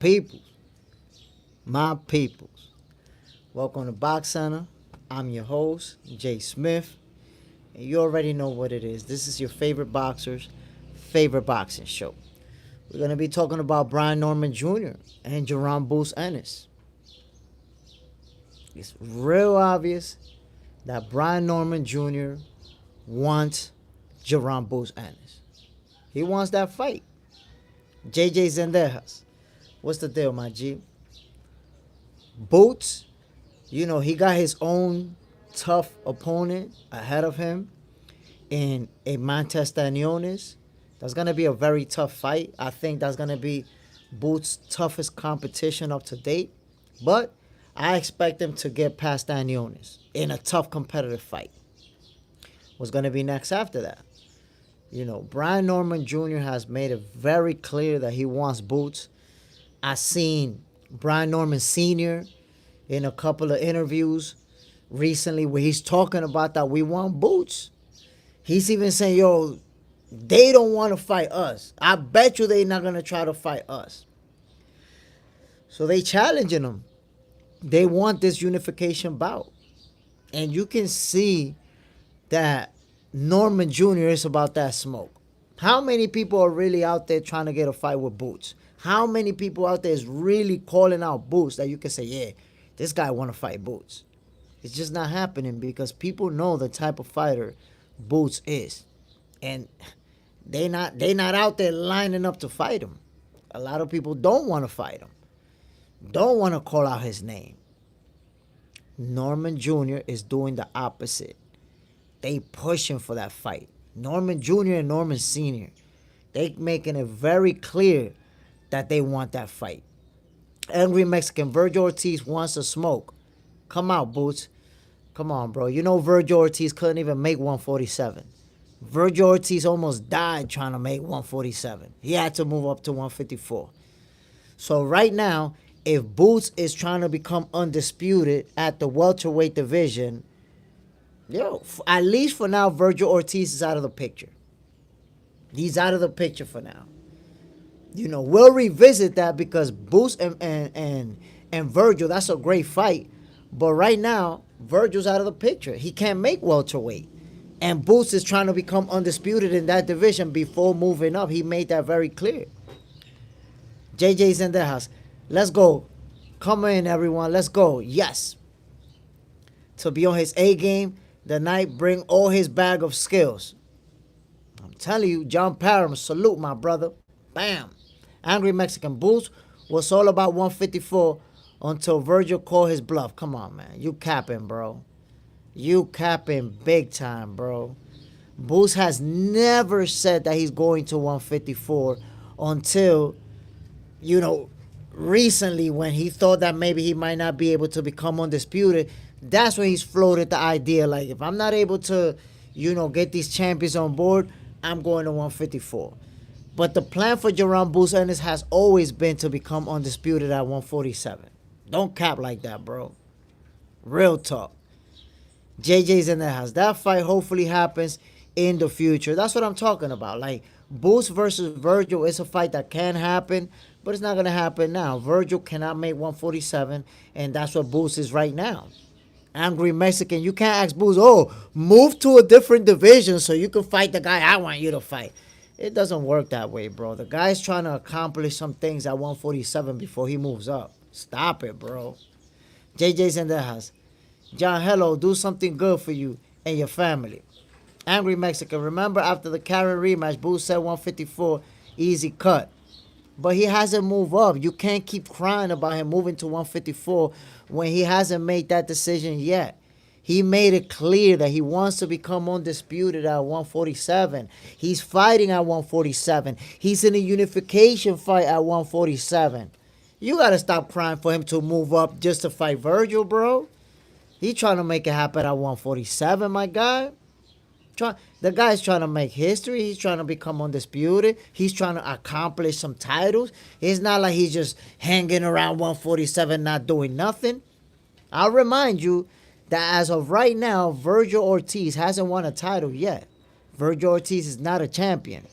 Peoples, my peoples. Welcome to Box Center. I'm your host, Jay Smith, and you already know what it is. This is your favorite boxer's favorite boxing show. We're going to be talking about Brian Norman Jr. and Jaron Ennis. It's real obvious that Brian Norman Jr. wants Jaron Ennis. He wants that fight. JJ Zendejas. What's the deal, my G? Boots, he got his own tough opponent ahead of him in a Montez Staniones. That's going to be a very tough fight. I think that's going to be Boots' toughest competition up to date. But I expect him to get past Staniones in a tough competitive fight. What's going to be next after that? Brian Norman Jr. has made it very clear that he wants Boots. I seen Brian Norman Sr. in a couple of interviews recently where he's talking about that we want Boots. He's even saying, they don't want to fight us. I bet you they're not going to try to fight us. So they challenging him. They want this unification bout. And you can see that Norman Jr. is about that smoke. How many people are really out there trying to get a fight with Boots? How many people out there is really calling out Boots that you can say, yeah, this guy want to fight Boots? It's just not happening because people know the type of fighter Boots is. And they not out there lining up to fight him. A lot of people don't want to fight him. Don't want to call out his name. Norman Jr. is doing the opposite. They pushing for that fight. Norman Jr. and Norman Sr. They making it very clear that they want that fight. Angry Mexican Virgil Ortiz wants to smoke. Come out, Boots. Come on, bro. Virgil Ortiz couldn't even make 147. Virgil Ortiz almost died trying to make 147. He had to move up to 154. So right now, if Boots is trying to become undisputed at the welterweight division, at least for now, Virgil Ortiz is out of the picture. He's out of the picture for now. We'll revisit that because Boots and Virgil, that's a great fight. But right now, Virgil's out of the picture. He can't make welterweight. And Boots is trying to become undisputed in that division before moving up. He made that very clear. JJ's in the house. Let's go. Come in, everyone. Let's go. Yes. To be on his A game, the night bring all his bag of skills. I'm telling you, John Parham, salute my brother. Bam. Angry Mexican Boots was all about 154 until Virgil called his bluff. Come on, man. You capping, bro. You capping big time, bro. Boots has never said that he's going to 154 until, recently when he thought that maybe he might not be able to become undisputed. That's when he's floated the idea, like, if I'm not able to, get these champions on board, I'm going to 154. But the plan for Jaron Ennis has always been to become undisputed at 147. Don't cap like that, bro. Real talk. JJ's in the house. That fight hopefully happens in the future. That's what I'm talking about. Like, Boots versus Virgil is a fight that can happen, but it's not going to happen now. Virgil cannot make 147, and that's what Boots is right now. Angry Mexican, you can't ask Boots, move to a different division so you can fight the guy I want you to fight. It doesn't work that way, bro. The guy's trying to accomplish some things at 147 before he moves up. Stop it, bro. JJ's in the house. John, hello, do something good for you and your family. Angry Mexican, remember after the Karen rematch, Boots said 154, easy cut. But he hasn't moved up. You can't keep crying about him moving to 154 when he hasn't made that decision yet. He made it clear that he wants to become undisputed at 147. He's fighting at 147. He's in a unification fight at 147. You got to stop crying for him to move up just to fight Virgil, bro. He's trying to make it happen at 147, my guy. The guy's trying to make history. He's trying to become undisputed. He's trying to accomplish some titles. It's not like he's just hanging around 147 not doing nothing. I'll remind you that as of right now, Virgil Ortiz hasn't won a title yet. Virgil Ortiz is not a champion.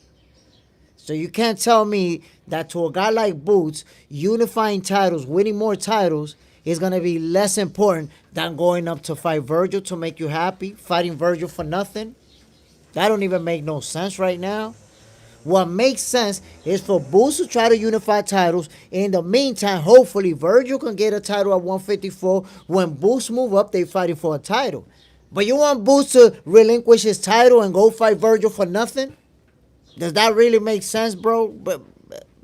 So you can't tell me that to a guy like Boots, unifying titles, winning more titles, is going to be less important than going up to fight Virgil to make you happy, fighting Virgil for nothing. That don't even make no sense right now. What makes sense is for Boots to try to unify titles. In the meantime, hopefully Virgil can get a title at 154. When Boots move up, they fighting for a title. But you want Boots to relinquish his title and go fight Virgil for nothing? Does that really make sense, bro? But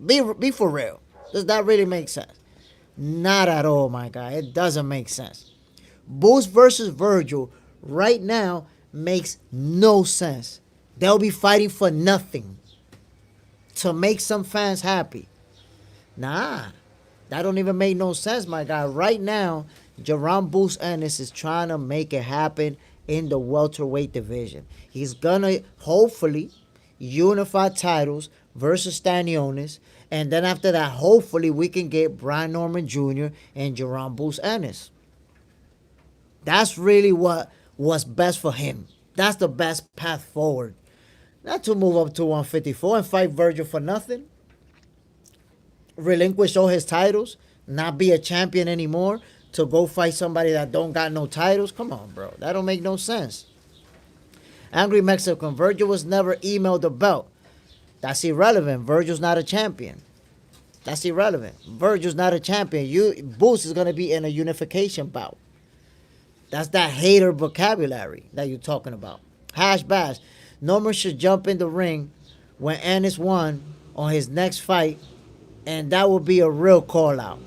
be for real. Does that really make sense? Not at all, my guy. It doesn't make sense. Boots versus Virgil right now makes no sense. They'll be fighting for nothing to make some fans happy. Nah, that don't even make no sense, my guy. Right now, Jaron Boots Ennis is trying to make it happen in the welterweight division. He's gonna hopefully unify titles versus Stanionis, and then after that, hopefully we can get Brian Norman Jr. and Jaron Boots Ennis. That's really what's best for him. That's the best path forward. Not to move up to 154 and fight Virgil for nothing. Relinquish all his titles, not be a champion anymore, to go fight somebody that don't got no titles. Come on, bro. That don't make no sense. Angry Mexican, Virgil was never emailed the belt. That's irrelevant. Virgil's not a champion. That's irrelevant. Virgil's not a champion. Boots is going to be in a unification bout. That's that hater vocabulary that you're talking about. Hash Bash. Norman should jump in the ring when Ennis won on his next fight, and that would be a real call-out.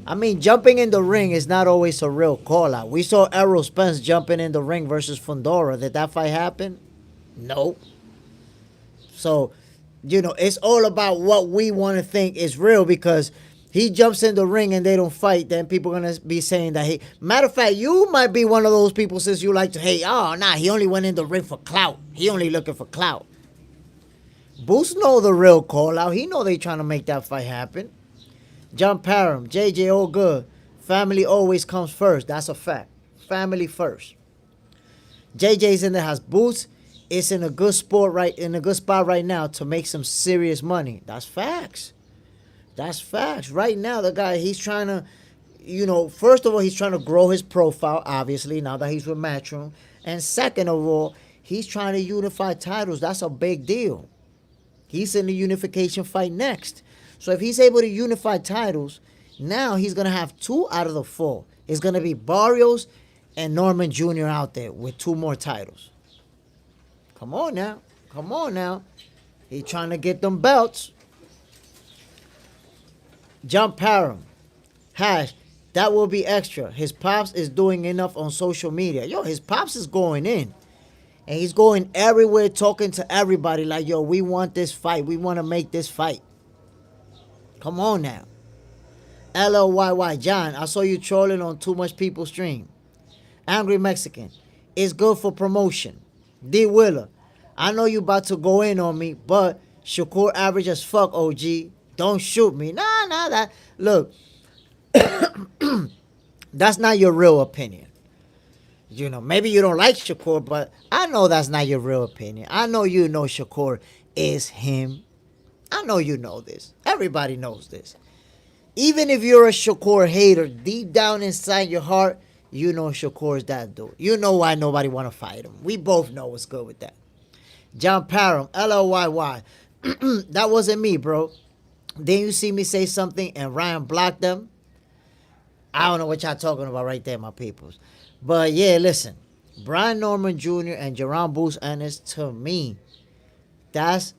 I mean, jumping in the ring is not always a real call-out. We saw Errol Spence jumping in the ring versus Fundora. Did that fight happen? Nope. So, it's all about what we want to think is real, because he jumps in the ring and they don't fight, then people are going to be saying that, hey, matter of fact, you might be one of those people, since you like to hate, he only went in the ring for clout. He only looking for clout. Boots know the real call-out. He know they trying to make that fight happen. John Parham, JJ, all good. Family always comes first. That's a fact. Family first. JJ's in the house. Boots is in a good spot right now to make some serious money. That's facts. That's facts. Right now, the guy, he's trying to, first of all, he's trying to grow his profile, obviously, now that he's with Matchroom. And second of all, he's trying to unify titles. That's a big deal. He's in the unification fight next. So if he's able to unify titles, now he's going to have 2 out of the 4. It's going to be Barrios and Norman Jr. out there with 2 more titles. Come on now. Come on now. He's trying to get them belts. John Parham. Hash. That will be extra. His pops is doing enough on social media. Yo, his pops is going in. And he's going everywhere talking to everybody like, yo, we want this fight. We want to make this fight. Come on now. LLYY. John, I saw you trolling on Too Much People stream. Angry Mexican. It's good for promotion. D. Willer. I know you about to go in on me, but Shakur average as fuck, OG. Don't shoot me. Nah. Look. That's not your real opinion. Maybe you don't like Shakur, but I know that's not your real opinion. I know you know Shakur is him. I know you know this. Everybody knows this. Even if you're a Shakur hater, deep down inside your heart, you know Shakur is that dude. You know why nobody want to fight him. We both know what's good with that. John Parham, LLYY. That wasn't me, bro. Then you see me say something and Ryan blocked them. I don't know what y'all talking about right there, my peoples. But yeah, listen. Brian Norman Jr. and Jaron Boots Ennis, to me, that's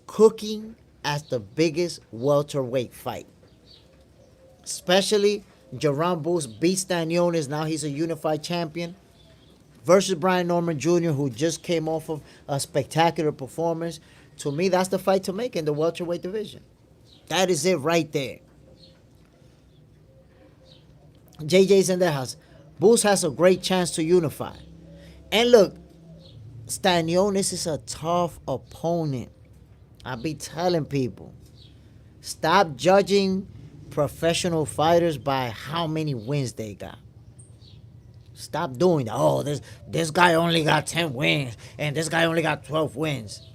cooking as the biggest welterweight fight. Especially Jaron Boots beats Stanionis. Now he's a unified champion. Versus Brian Norman Jr., who just came off of a spectacular performance. To me, that's the fight to make in the welterweight division. That is it right there. JJ's in the house. Boots has a great chance to unify. And look, Stanionis is a tough opponent. I be telling people, stop judging professional fighters by how many wins they got. Stop doing that. Oh, this guy only got 10 wins, and this guy only got 12 wins.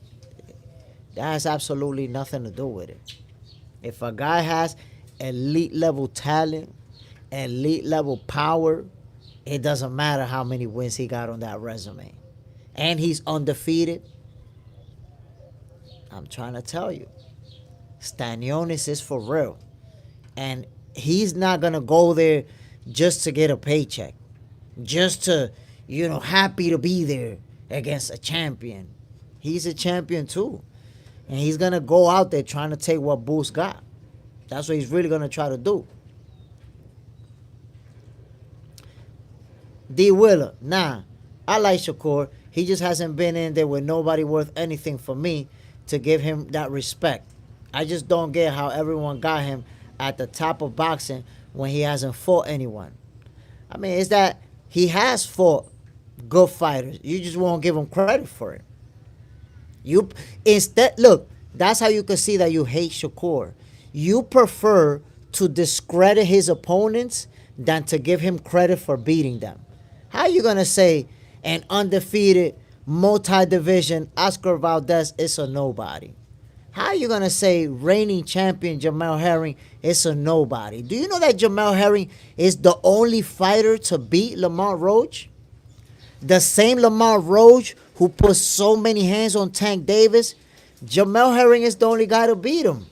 That has absolutely nothing to do with it. If a guy has elite level talent, elite level power, it doesn't matter how many wins he got on that resume. And he's undefeated. I'm trying to tell you, Stanionis is for real. And he's not going to go there just to get a paycheck. Just to, happy to be there against a champion. He's a champion too. And he's going to go out there trying to take what Boost got. That's what he's really going to try to do. D. Willer, nah, I like Shakur. He just hasn't been in there with nobody worth anything for me to give him that respect. I just don't get how everyone got him at the top of boxing when he hasn't fought anyone. I mean, it's that he has fought good fighters. You just won't give him credit for it. Look, that's how you can see that you hate Shakur. You prefer to discredit his opponents than to give him credit for beating them. How are you going to say an undefeated multi-division Oscar Valdez is a nobody? How are you going to say reigning champion Jamel Herring is a nobody? Do you know that Jamel Herring is the only fighter to beat Lamar Roach? The same Lamar Roach who put so many hands on Tank Davis, Jamel Herring is the only guy to beat him.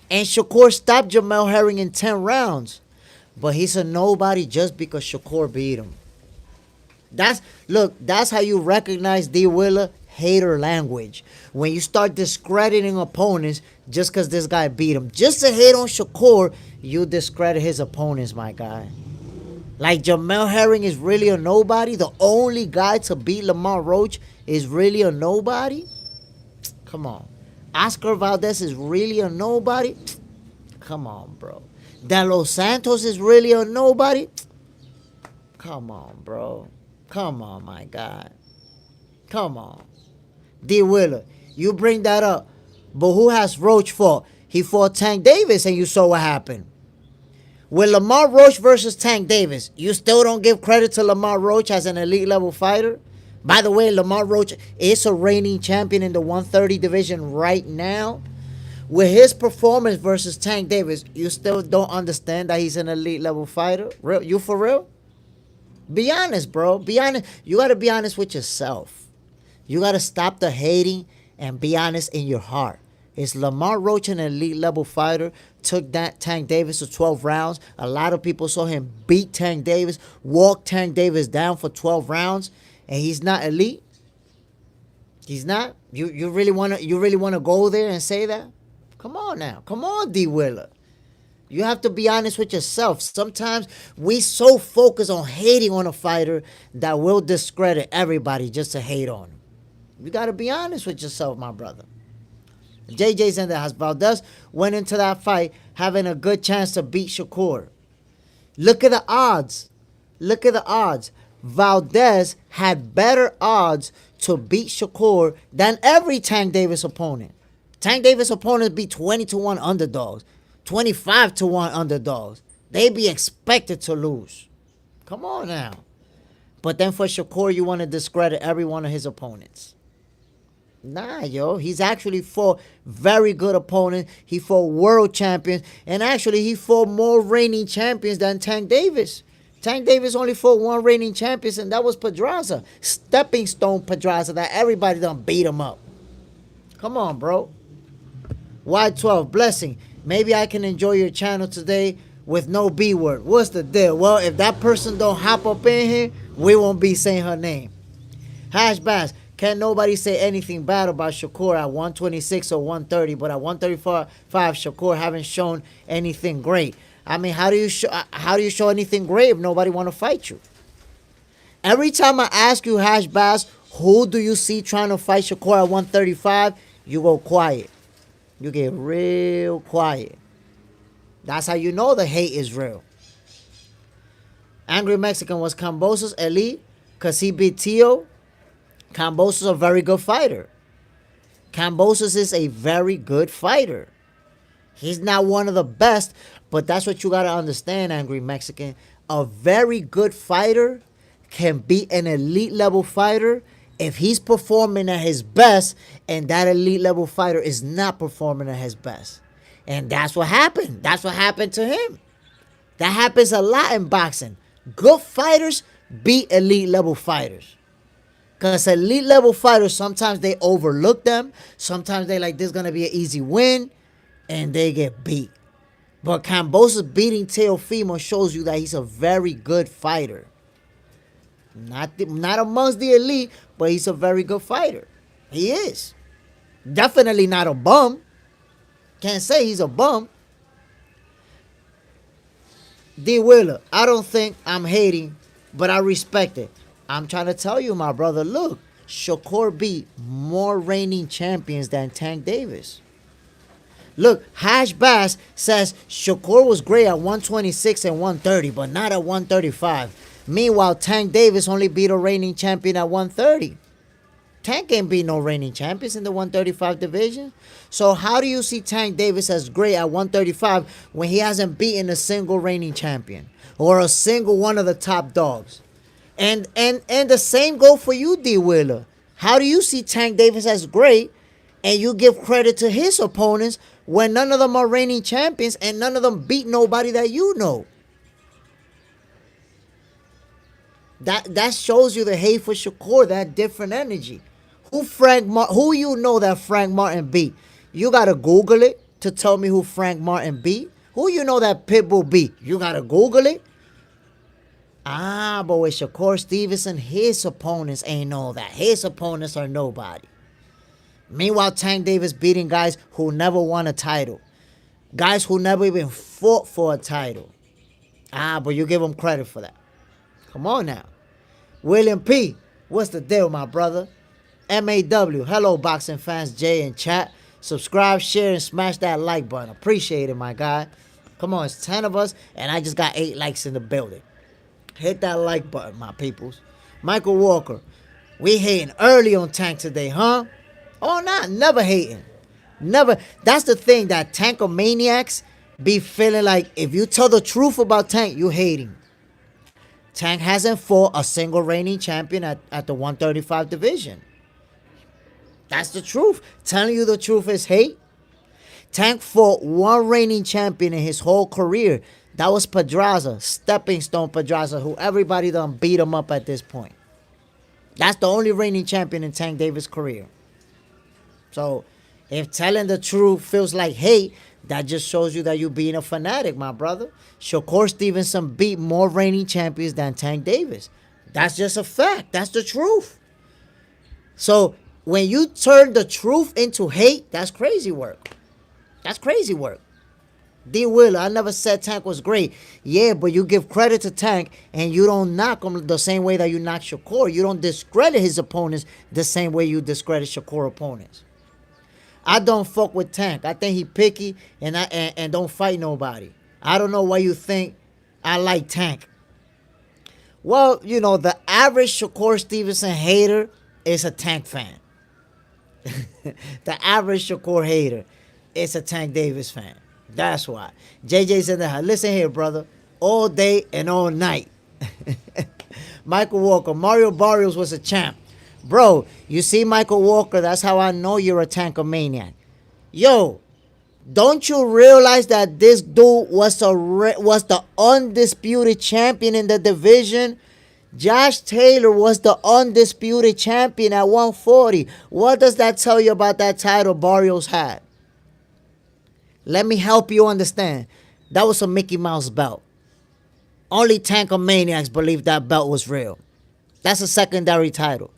And Shakur stopped Jamel Herring in 10 rounds. But he's a nobody just because Shakur beat him. That's how you recognize D. Willer hater language. When you start discrediting opponents just because this guy beat him. Just to hate on Shakur, you discredit his opponents, my guy. Like Jamel Herring is really a nobody? The only guy to beat Lamar Roach is really a nobody? Come on. Oscar Valdez is really a nobody? Come on, bro. De Los Santos is really a nobody? Come on, bro. Come on, my God. Come on. D. Willer, you bring that up. But who has Roach fought? He fought Tank Davis and you saw what happened. With Lamar Roach versus Tank Davis, you still don't give credit to Lamar Roach as an elite level fighter? By the way, Lamar Roach is a reigning champion in the 130 division right now. With his performance versus Tank Davis, you still don't understand that he's an elite level fighter? Real? You for real? Be honest, bro. Be honest. You got to be honest with yourself. You got to stop the hating and be honest in your heart. Is Lamar Roach an elite level fighter? Took that Tank Davis to 12 rounds. A lot of people saw him beat Tank Davis, walk Tank Davis down for 12 rounds, and he's not elite? He's not? You really wanna go there and say that? Come on now. Come on, D. Willer. You have to be honest with yourself. Sometimes we so focus on hating on a fighter that we'll discredit everybody just to hate on him. You got to be honest with yourself, my brother. JJ's in the house. Valdez went into that fight having a good chance to beat Shakur. Look at the odds. Look at the odds. Valdez had better odds to beat Shakur than every Tank Davis opponent. Tank Davis opponents be 20-1 underdogs. 25-1 underdogs. They be expected to lose. Come on now. But then for Shakur, you want to discredit every one of his opponents. Nah, yo. He's actually fought very good opponents. He fought world champions. And actually, he fought more reigning champions than Tank Davis. Tank Davis only fought one reigning champion, and that was Pedraza. Stepping Stone Pedraza, that everybody done beat him up. Come on, bro. Y12, blessing. Maybe I can enjoy your channel today with no B word. What's the deal? Well, if that person don't hop up in here, we won't be saying her name. Hash Bass. Can't nobody say anything bad about Shakur at 126 or 130, but at 135, Shakur haven't shown anything great. I mean, how do you show anything great if nobody want to fight you? Every time I ask you, Hash Bass, who do you see trying to fight Shakur at 135, you go quiet. You get real quiet. That's how you know the hate is real. Angry Mexican, was Kambosos elite because he beat Tio? Kambosos is a very good fighter. Kambosos is a very good fighter. He's not one of the best, but that's what you got to understand, Angry Mexican. A very good fighter can beat an elite level fighter If he's performing at his best and that elite level fighter is not performing at his best. And that's what happened. That's what happened to him. That happens a lot in boxing. Good fighters beat elite level fighters. Because elite level fighters, sometimes they overlook them. Sometimes they like, this is going to be an easy win. And they get beat. But Kambosos beating Teofimo shows you that he's a very good fighter. Not amongst the elite, but he's a very good fighter. He is. Definitely not a bum. Can't say he's a bum. D. Wheeler, I don't think I'm hating, but I respect it. I'm trying to tell you, my brother, look, Shakur beat more reigning champions than Tank Davis. Look, Hash Bass says Shakur was great at 126 and 130, but not at 135. Meanwhile, Tank Davis only beat a reigning champion at 130. Tank ain't beat no reigning champions in the 135 division. So how do you see Tank Davis as great at 135 when he hasn't beaten a single reigning champion or a single one of the top dogs? And the same go for you, D. Wheeler. How do you see Tank Davis as great and you give credit to his opponents when none of them are reigning champions and none of them beat nobody that you know? That shows you the hate for Shakur, that different energy. Who you know that Frank Martin beat? You gotta Google it to tell me who Frank Martin beat. Who you know that Pitbull beat? You gotta Google it. But with Shakur Stevenson, his opponents ain't know that. His opponents are nobody. Meanwhile, Tank Davis beating guys who never won a title. Guys who never even fought for a title. But you give him credit for that. Come on now. William P., what's the deal, my brother? MAW, hello, boxing fans, Jay in chat. Subscribe, share, and smash that like button. Appreciate it, my guy. Come on, it's 10 of us, and I just got 8 likes in the building. Hit that like button, my peoples. Michael Walker, we hating early on Tank today, huh? Oh, nah, never hating. Never. That's the thing, that Tankomaniacs be feeling like if you tell the truth about Tank, you hating. Tank hasn't fought a single reigning champion at the 135 division. That's the truth. Telling you the truth is hate. Tank fought one reigning champion in his whole career. That was Pedraza, Stepping Stone Pedraza, who everybody done beat him up at this point. That's the only reigning champion in Tank Davis' career. So, if telling the truth feels like hate, that just shows you that you being a fanatic, my brother. Shakur Stevenson beat more reigning champions than Tank Davis. That's just a fact. That's the truth. So, when you turn the truth into hate, that's crazy work. That's crazy work. D. Wheeler, I never said Tank was great. Yeah, but you give credit to Tank and you don't knock him the same way that you knock Shakur. You don't discredit his opponents the same way you discredit Shakur opponents. I don't fuck with Tank. I think he picky and don't fight nobody. I don't know why you think I like Tank. Well, you know, the average Shakur Stevenson hater is a Tank fan. The average Shakur hater is a Tank Davis fan. That's why. JJ's in the house. Listen here, brother. All day and all night. Michael Walker. Mario Barrios was a champ. Bro, you see Michael Walker, that's how I know you're a Tankomaniac. Yo, don't you realize that this dude was the undisputed champion in the division? Josh Taylor was the undisputed champion at 140. What does that tell you about that title Barrios had? Let me help you understand. That was a Mickey Mouse belt. Only Tankomaniacs believe that belt was real. That's a secondary title.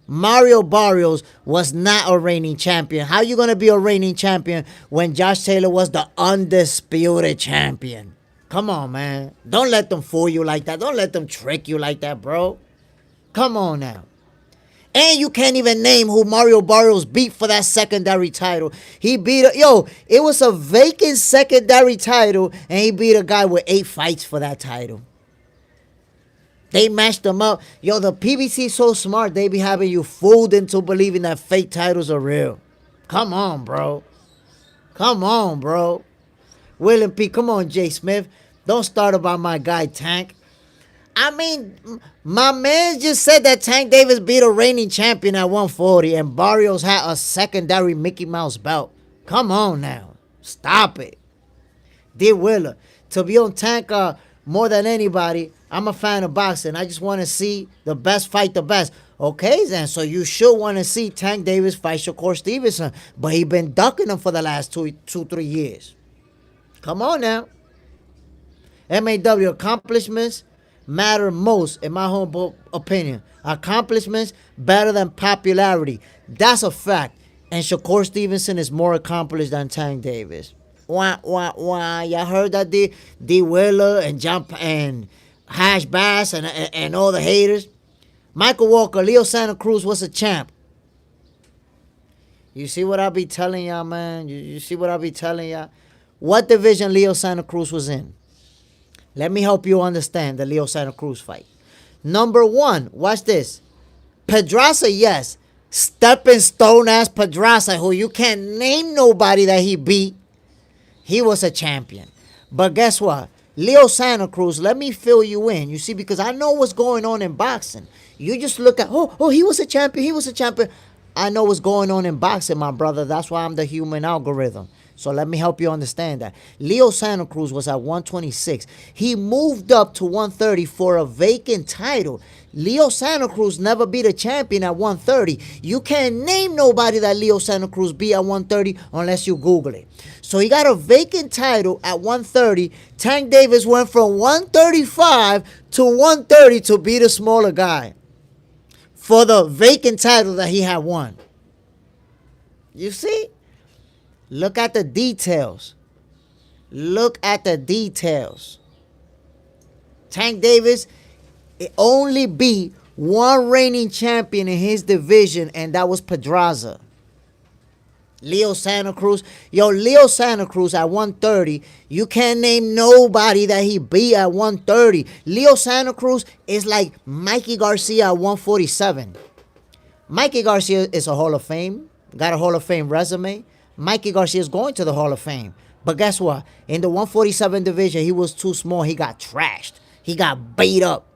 Mario Barrios was not a reigning champion. How you going to be a reigning champion when Josh Taylor was the undisputed champion? Come on, man. Don't let them fool you like that. Don't let them trick you like that, bro. Come on now. And you can't even name who Mario Barrios beat for that secondary title. He beat it was a vacant secondary title, and he beat a guy with 8 fights for that title. They matched them up. Yo, the PBC so smart, they be having you fooled into believing that fake titles are real. Come on, bro. Come on, bro. William P., come on, Jay Smith. Don't start about my guy Tank. I mean, my man just said that Tank Davis beat a reigning champion at 140 and Barrios had a secondary Mickey Mouse belt. Come on now. Stop it. D. Willer. To be on Tank more than anybody, I'm a fan of boxing. I just want to see the best fight the best. Okay, then, so you should want to see Tank Davis fight Shakur Stevenson. But he been ducking him for the last 3 years. Come on now. MAW accomplishments matter most, in my humble opinion. Accomplishments better than popularity. That's a fact. And Shakur Stevenson is more accomplished than Tank Davis. Wah, wah, wah. Y'all heard that D. Willer and Jump and Hash Bass and all the haters? Michael Walker, Leo Santa Cruz was a champ. You see what I be telling y'all, man? You see what I be telling y'all? What division Leo Santa Cruz was in? Let me help you understand the Leo Santa Cruz fight. Number 1, watch this. Pedraza, yes. Stepping stone ass Pedraza, who you can't name nobody that he beat. He was a champion. But guess what? Leo Santa Cruz, let me fill you in. You see, because I know what's going on in boxing. You just look at, oh, he was a champion. He was a champion. I know what's going on in boxing, my brother. That's why I'm the human algorithm. So let me help you understand that. Leo Santa Cruz was at 126. He moved up to 130 for a vacant title. Leo Santa Cruz never beat a champion at 130. You can't name nobody that Leo Santa Cruz beat at 130 unless you Google it. So he got a vacant title at 130. Tank Davis went from 135 to 130 to beat a smaller guy for the vacant title that he had won. You see? Look at the details. Look at the details. Tank Davis only beat one reigning champion in his division, and that was Pedraza. Leo Santa Cruz. Leo Santa Cruz at 130. You can't name nobody that he beat at 130. Leo Santa Cruz is like Mikey Garcia at 147. Mikey Garcia is a Hall of Fame. Got a Hall of Fame resume. Mikey Garcia is going to the Hall of Fame. But guess what? In the 147 division, he was too small. He got trashed. He got beat up.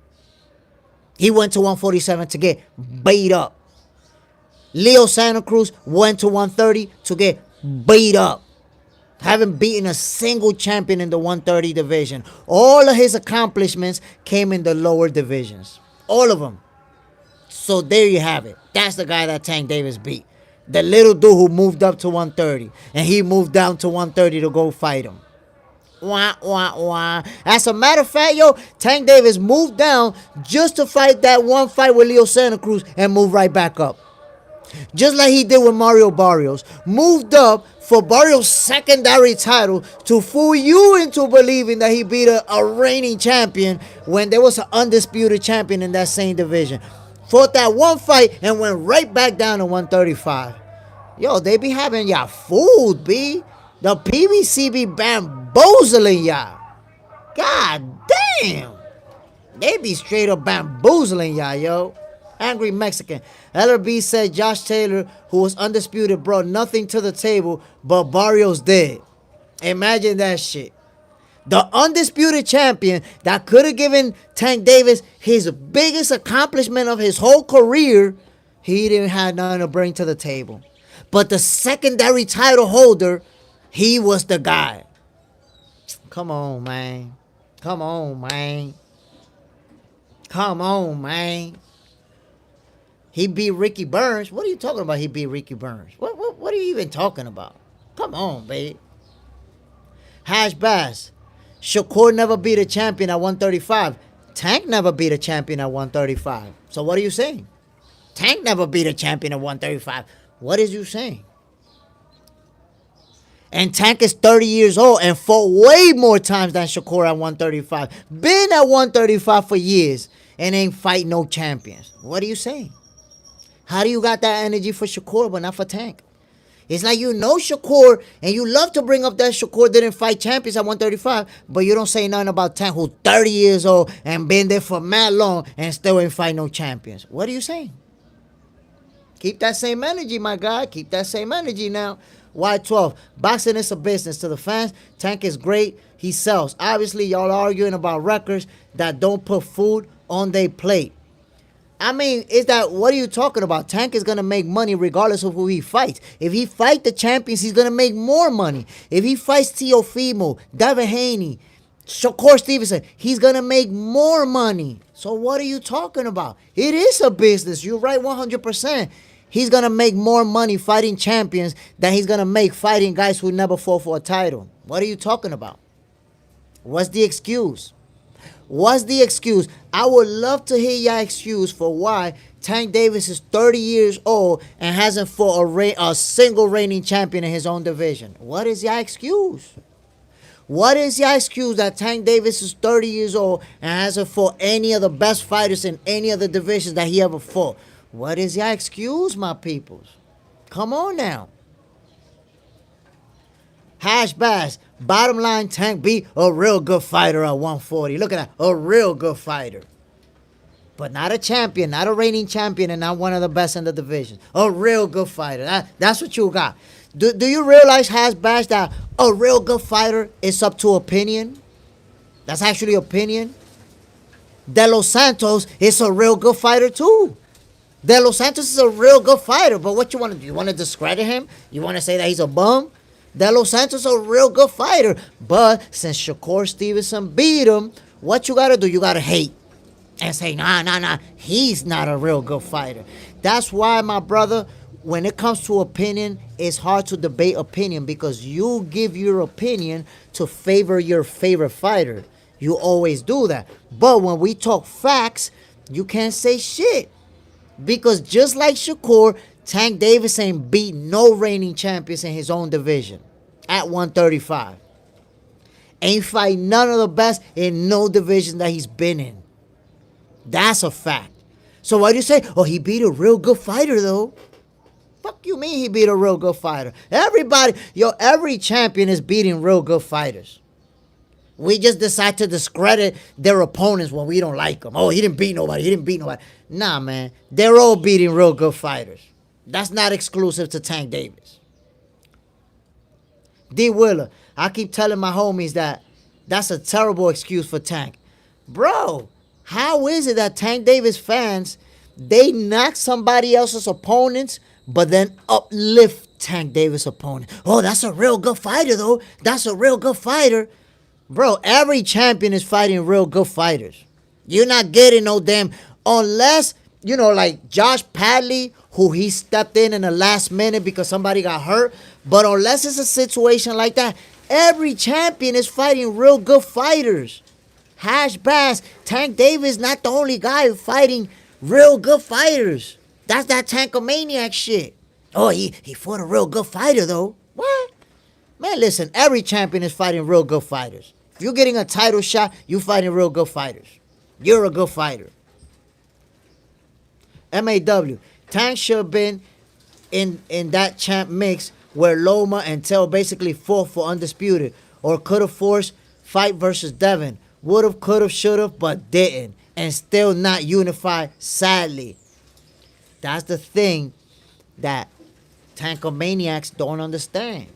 He went to 147 to get beat up. Leo Santa Cruz went to 130 to get beat up. Haven't beaten a single champion in the 130 division. All of his accomplishments came in the lower divisions. All of them. So there you have it. That's the guy that Tank Davis beat. The little dude who moved up to 130. And he moved down to 130 to go fight him. Wah, wah, wah. As a matter of fact, Tank Davis moved down just to fight that one fight with Leo Santa Cruz and move right back up. Just like he did with Mario Barrios. Moved up for Barrios' secondary title to fool you into believing that he beat a reigning champion when there was an undisputed champion in that same division. Fought that one fight and went right back down to 135. They be having y'all fooled, B. The PBC be bamboozling y'all. God damn. They be straight up bamboozling y'all, yo. Angry Mexican. LRB said Josh Taylor, who was undisputed, brought nothing to the table, but Barrios did. Imagine that shit. The undisputed champion that could have given Tank Davis his biggest accomplishment of his whole career, he didn't have nothing to bring to the table. But the secondary title holder, he was the guy. Come on, man. Come on, man. Come on, man. He beat Ricky Burns. What are you talking about? He beat Ricky Burns. What are you even talking about? Come on, babe. Hash Bass. Shakur never beat a champion at 135. Tank never beat a champion at 135. So what are you saying? Tank never beat a champion at 135. What is you saying? And Tank is 30 years old and fought way more times than Shakur at 135. Been at 135 for years and ain't fight no champions. What are you saying? How do you got that energy for Shakur but not for Tank? It's like you know Shakur and you love to bring up that Shakur didn't fight champions at 135, but you don't say nothing about Tank who's 30 years old and been there for mad long and still ain't fight no champions. What are you saying? Keep that same energy, my guy. Keep that same energy now. Why 12? Boxing is a business. To the fans, Tank is great. He sells. Obviously, y'all arguing about records that don't put food on their plate. I mean, what are you talking about? Tank is going to make money regardless of who he fights. If he fight the champions, he's going to make more money. If he fights Teofimo, Devin Haney, Shakur Stevenson, he's going to make more money. So what are you talking about? It is a business. You're right 100%. He's going to make more money fighting champions than he's going to make fighting guys who never fought for a title. What are you talking about? What's the excuse? What's the excuse? I would love to hear your excuse for why Tank Davis is 30 years old and hasn't fought a single reigning champion in his own division. What is your excuse? What is your excuse that Tank Davis is 30 years old and hasn't fought any of the best fighters in any of the divisions that he ever fought? What is your excuse, my peoples? Come on now. Hash Bass. Bottom line, Tank beat a real good fighter at 140. Look at that. A real good fighter. But not a champion, not a reigning champion, and not one of the best in the division. A real good fighter. That's what you got. Do you realize, Hash Bash, that a real good fighter is up to opinion? That's actually opinion. De Los Santos is a real good fighter too. De Los Santos is a real good fighter, but what you want to do? You want to discredit him? You want to say that he's a bum? De Los Santos is a real good fighter, but since Shakur Stevenson beat him, what you got to do? You got to hate and say, nah, he's not a real good fighter. That's why, my brother, when it comes to opinion, it's hard to debate opinion because you give your opinion to favor your favorite fighter. You always do that. But when we talk facts, you can't say shit. Because just like Shakur, Tank Davis ain't beat no reigning champions in his own division at 135. Ain't fight none of the best in no division that he's been in. That's a fact. So why do you say, oh, he beat a real good fighter though? Fuck you mean he beat a real good fighter? Every champion is beating real good fighters. We just decide to discredit their opponents when we don't like them. Oh, he didn't beat nobody. Nah, man. They're all beating real good fighters. That's not exclusive to Tank Davis. D. Willer, I keep telling my homies that that's a terrible excuse for Tank. Bro, how is it that Tank Davis fans, they knock somebody else's opponents, but then uplift Tank Davis' opponent? Oh, that's a real good fighter, though. That's a real good fighter. Bro, every champion is fighting real good fighters. You're not getting no damn... Unless, like Josh Padley, who he stepped in the last minute because somebody got hurt. But unless it's a situation like that, every champion is fighting real good fighters. Hash Bass, Tank Davis not the only guy fighting real good fighters. That's that Tankomaniac shit. Oh, he fought a real good fighter, though. What? Man, listen, every champion is fighting real good fighters. If you're getting a title shot, you're fighting real good fighters. You're a good fighter. MAW, Tank should have been in that champ mix where Loma and Tell basically fought for undisputed, or could have forced fight versus Devin. Would have, could have, should have, but didn't. And still not unified, sadly. That's the thing that Tankomaniacs don't understand.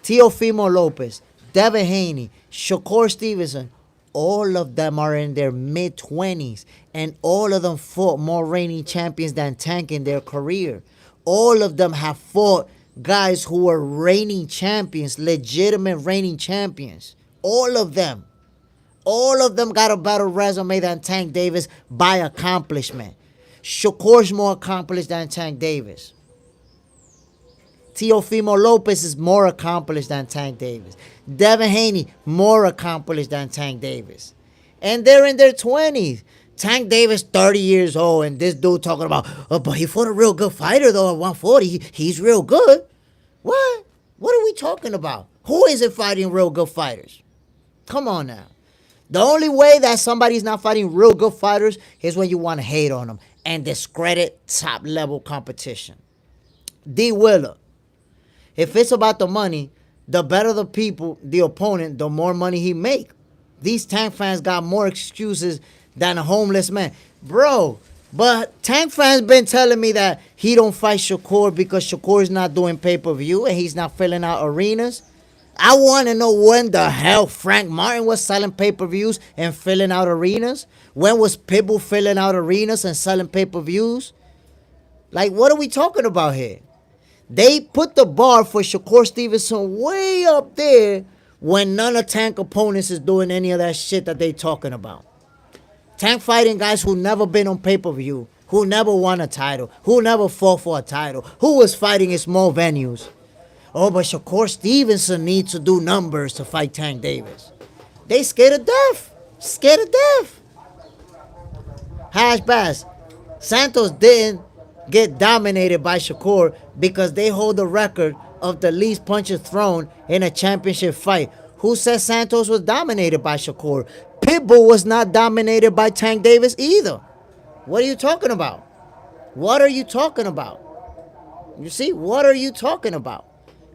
Teofimo Lopez, Devin Haney, Shakur Stevenson, all of them are in their mid-20s. And all of them fought more reigning champions than Tank in their career. All of them have fought guys who were reigning champions, legitimate reigning champions. All of them. All of them got a better resume than Tank Davis by accomplishment. Shakur's more accomplished than Tank Davis. Teofimo Lopez is more accomplished than Tank Davis. Devin Haney, more accomplished than Tank Davis. And they're in their 20s. Tank Davis, 30 years old, and this dude talking about, oh, but he fought a real good fighter, though, at 140. He's real good. What? What are we talking about? Who isn't fighting real good fighters? Come on now. The only way that somebody's not fighting real good fighters is when you want to hate on them and discredit top-level competition. D. Willer. If it's about the money, the better the people, the opponent, the more money he make. These Tank fans got more excuses than a homeless man. Bro, But Tank fans been telling me that he don't fight Shakur because Shakur is not doing pay-per-view and he's not filling out arenas. I want to know when the hell Frank Martin was selling pay-per-views and filling out arenas. When was Pitbull filling out arenas and selling pay-per-views? Like, what are we talking about here? They put the bar for Shakur Stevenson way up there when none of Tank opponents is doing any of that shit that they talking about. Tank fighting guys who never been on pay-per-view, who never won a title, who never fought for a title, who was fighting in small venues. Oh, but Shakur Stevenson needs to do numbers to fight Tank Davis. They scared to death. Scared to death. Hash Bass. Santos didn't get dominated by Shakur because they hold the record of the least punches thrown in a championship fight. Who said Santos was dominated by Shakur? Pitbull was not dominated by Tank Davis either. What are you talking about? What are you talking about? You see, what are you talking about?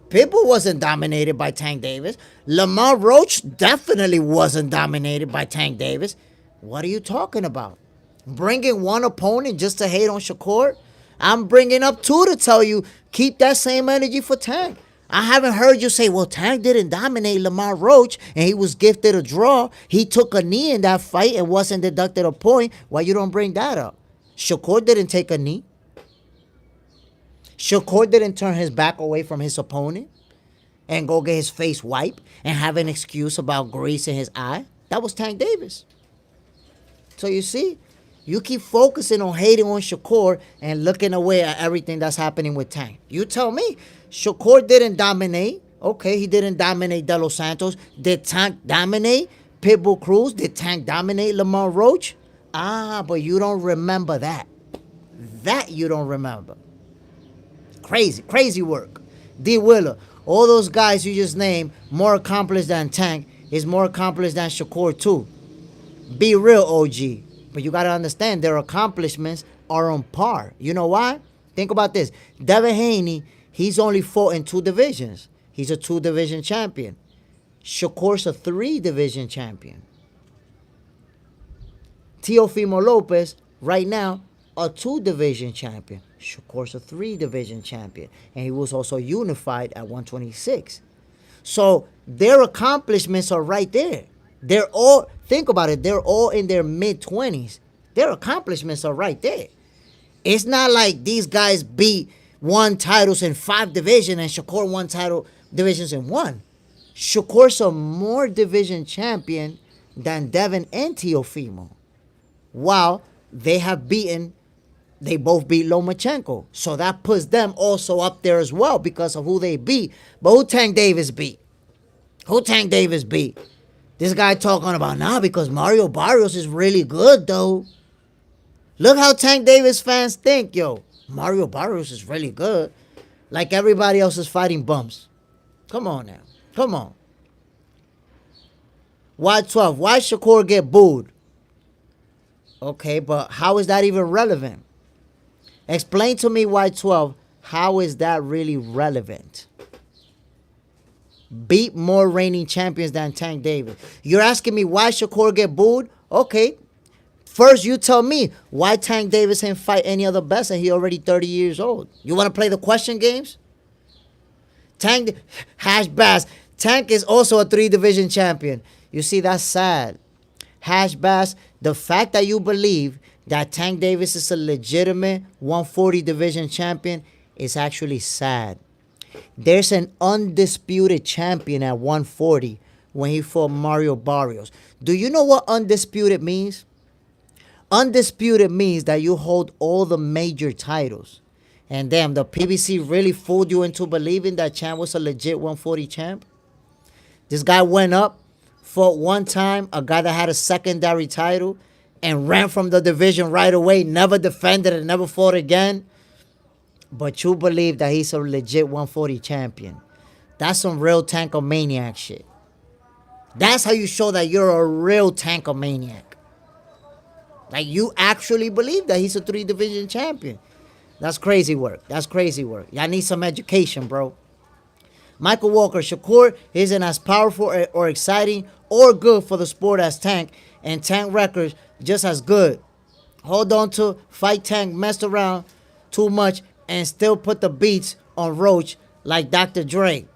Pitbull wasn't dominated by Tank Davis. Lamar Roach definitely wasn't dominated by Tank Davis. What are you talking about? Bringing one opponent just to hate on Shakur? I'm bringing up two to tell you, keep that same energy for Tank. I haven't heard you say, well, Tank didn't dominate Lamar Roach and he was gifted a draw. He took a knee in that fight and wasn't deducted a point. Why you don't bring that up? Shakur didn't take a knee. Shakur didn't turn his back away from his opponent and go get his face wiped and have an excuse about grease in his eye. That was Tank Davis. So you see, you keep focusing on hating on Shakur and looking away at everything that's happening with Tank. You tell me, Shakur didn't dominate. Okay, he didn't dominate De Los Santos. Did Tank dominate Pitbull Cruz? Did Tank dominate Lamar Roach? Ah, but you don't remember that. That you don't remember. Crazy, crazy work. D. Willer, all those guys you just named, more accomplished than Tank, is more accomplished than Shakur too. Be real, OG. But you got to understand, their accomplishments are on par. You know why? Think about this. Devin Haney, he's only fought in 2 divisions. He's a 2-division champion. Shakur's a 3-division champion. Teofimo Lopez, right now, a 2-division champion. Shakur's a 3-division champion. And he was also unified at 126. So their accomplishments are right there. They're all, think about it, they're all in their mid-20s. Their accomplishments are right there. It's not like these guys won titles in 5 divisions and Shakur won title divisions in 1. Shakur's a more division champion than Devin and Teofimo. While they both beat Lomachenko. So that puts them also up there as well because of who they beat. But who Tank Davis beat? Who Tank Davis beat? This guy talking about, because Mario Barrios is really good, though. Look how Tank Davis fans think, yo. Mario Barrios is really good. Like everybody else is fighting bumps. Come on now. Come on. Why 12? Why Shakur get booed? Okay, but how is that even relevant? Explain to me why 12. How is that really relevant? Beat more reigning champions than Tank Davis. You're asking me why Shakur get booed? Okay. First, you tell me why Tank Davis ain't fight any other best and he already 30 years old. You want to play the question games? Tank, Hash Bass. Tank is also a 3-division champion. You see, that's sad. Hash Bass, the fact that you believe that Tank Davis is a legitimate 140 division champion is actually sad. There's an undisputed champion at 140 when he fought Mario Barrios. Do you know what undisputed means? Undisputed means that you hold all the major titles. And damn, the PBC really fooled you into believing that Champ was a legit 140 champ? This guy went up, fought one time, a guy that had a secondary title, and ran from the division right away, never defended it, never fought again. But you believe that he's a legit 140 champion. That's some real tankomaniac shit. That's how you show that you're a real tankomaniac. Like, you actually believe that he's a 3-division champion. That's crazy work. That's crazy work. Y'all need some education, bro. Michael Walker, Shakur isn't as powerful or exciting or good for the sport as Tank, and Tank records just as good. Hold on to Fight Tank messed around too much and still put the beats on Roach like Dr. Dre.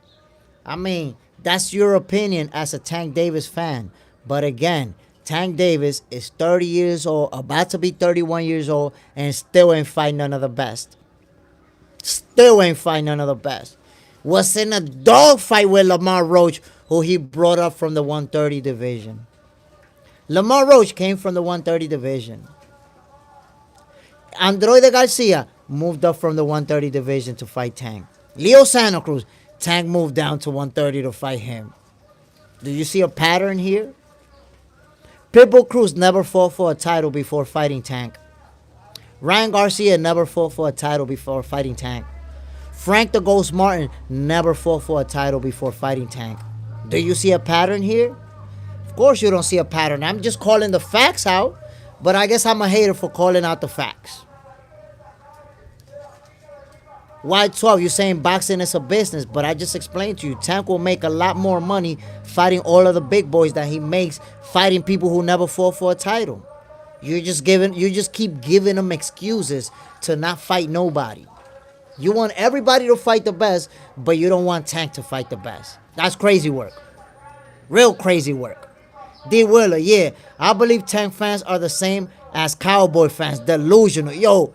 I mean, that's your opinion as a Tank Davis fan. But again, Tank Davis is 30 years old, about to be 31 years old, and still ain't fight none of the best. Still ain't fight none of the best. Was in a dogfight with Lamar Roach, who he brought up from the 130 division. Lamar Roach came from the 130 division. Androide Garcia moved up from the 130 division to fight Tank. Leo Santa Cruz, Tank moved down to 130 to fight him. Do you see a pattern here? Pitbull Cruz never fought for a title before fighting Tank. Ryan Garcia never fought for a title before fighting Tank. Frank the Ghost Martin never fought for a title before fighting Tank. Do you see a pattern here? Of course you don't see a pattern. I'm just calling the facts out, but I guess I'm a hater for calling out the facts. White 12, you're saying boxing is a business, but I just explained to you, Tank will make a lot more money fighting all of the big boys that he makes fighting people who never fought for a title. You just keep giving them excuses to not fight nobody. You want everybody to fight the best, but you don't want Tank to fight the best. That's crazy work. Real crazy work. D. Willer, yeah, I believe Tank fans are the same as Cowboy fans. Delusional. Yo,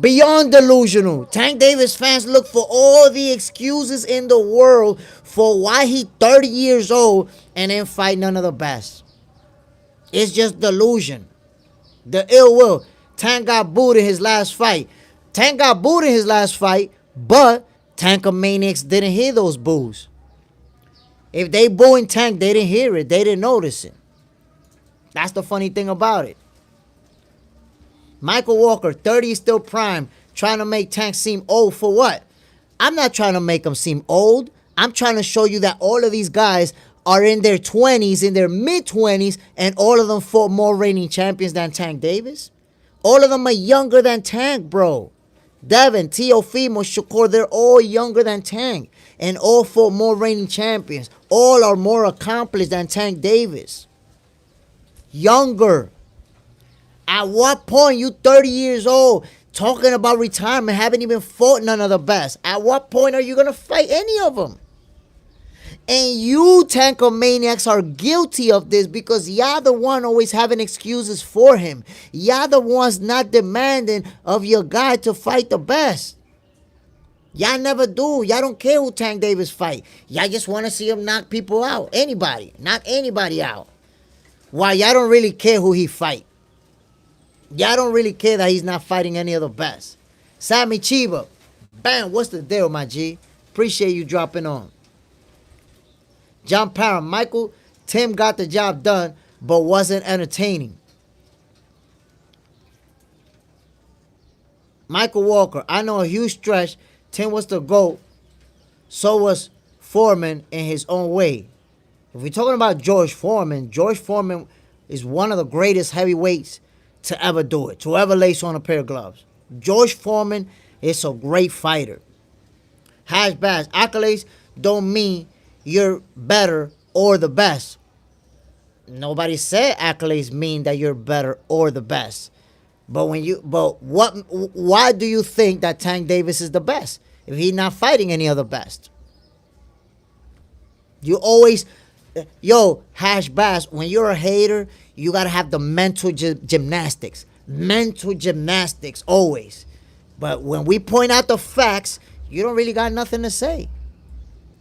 beyond delusional. Tank Davis fans look for all the excuses in the world for why he 30 years old and ain't fight none of the best. It's just delusion. The ill will. Tank got booed in his last fight. Tank got booed in his last fight, but Tankamaniacs didn't hear those boos. If they booing Tank, they didn't hear it. They didn't notice it. That's the funny thing about it. Michael Walker, 30 is still prime, trying to make Tank seem old for what? I'm not trying to make him seem old. I'm trying to show you that all of these guys are in their 20s, in their mid-20s, and all of them fought more reigning champions than Tank Davis. All of them are younger than Tank, bro. Devin, Teofimo, Shakur, they're all younger than Tank. And all fought more reigning champions. All are more accomplished than Tank Davis. Younger. At what point you 30 years old talking about retirement, haven't even fought none of the best? At what point are you going to fight any of them? And you Tankamaniacs are guilty of this because y'all the one always having excuses for him. Y'all the ones not demanding of your guy to fight the best. Y'all never do. Y'all don't care who Tank Davis fight. Y'all just want to see him knock people out. Anybody. Knock anybody out. Why y'all don't really care who he fight. Y'all don't really care that he's not fighting any of the best. Sammy Chiba. Bam, what's the deal, my G? Appreciate you dropping on. John Parham, Michael, Tim got the job done, but wasn't entertaining. Michael Walker, I know a huge stretch. Tim was the GOAT. So was Foreman in his own way. If we're talking about George Foreman is one of the greatest heavyweights to ever do it, to ever lace on a pair of gloves. George Foreman is a great fighter. Hash Bass, accolades don't mean you're better or the best. Nobody said accolades mean that you're better or the best. Why do you think that Tank Davis is the best if he's not fighting any other best? You always, Hash Bass, when you're a hater, you gotta have the mental gymnastics. Mental gymnastics, always. But when we point out the facts, you don't really got nothing to say.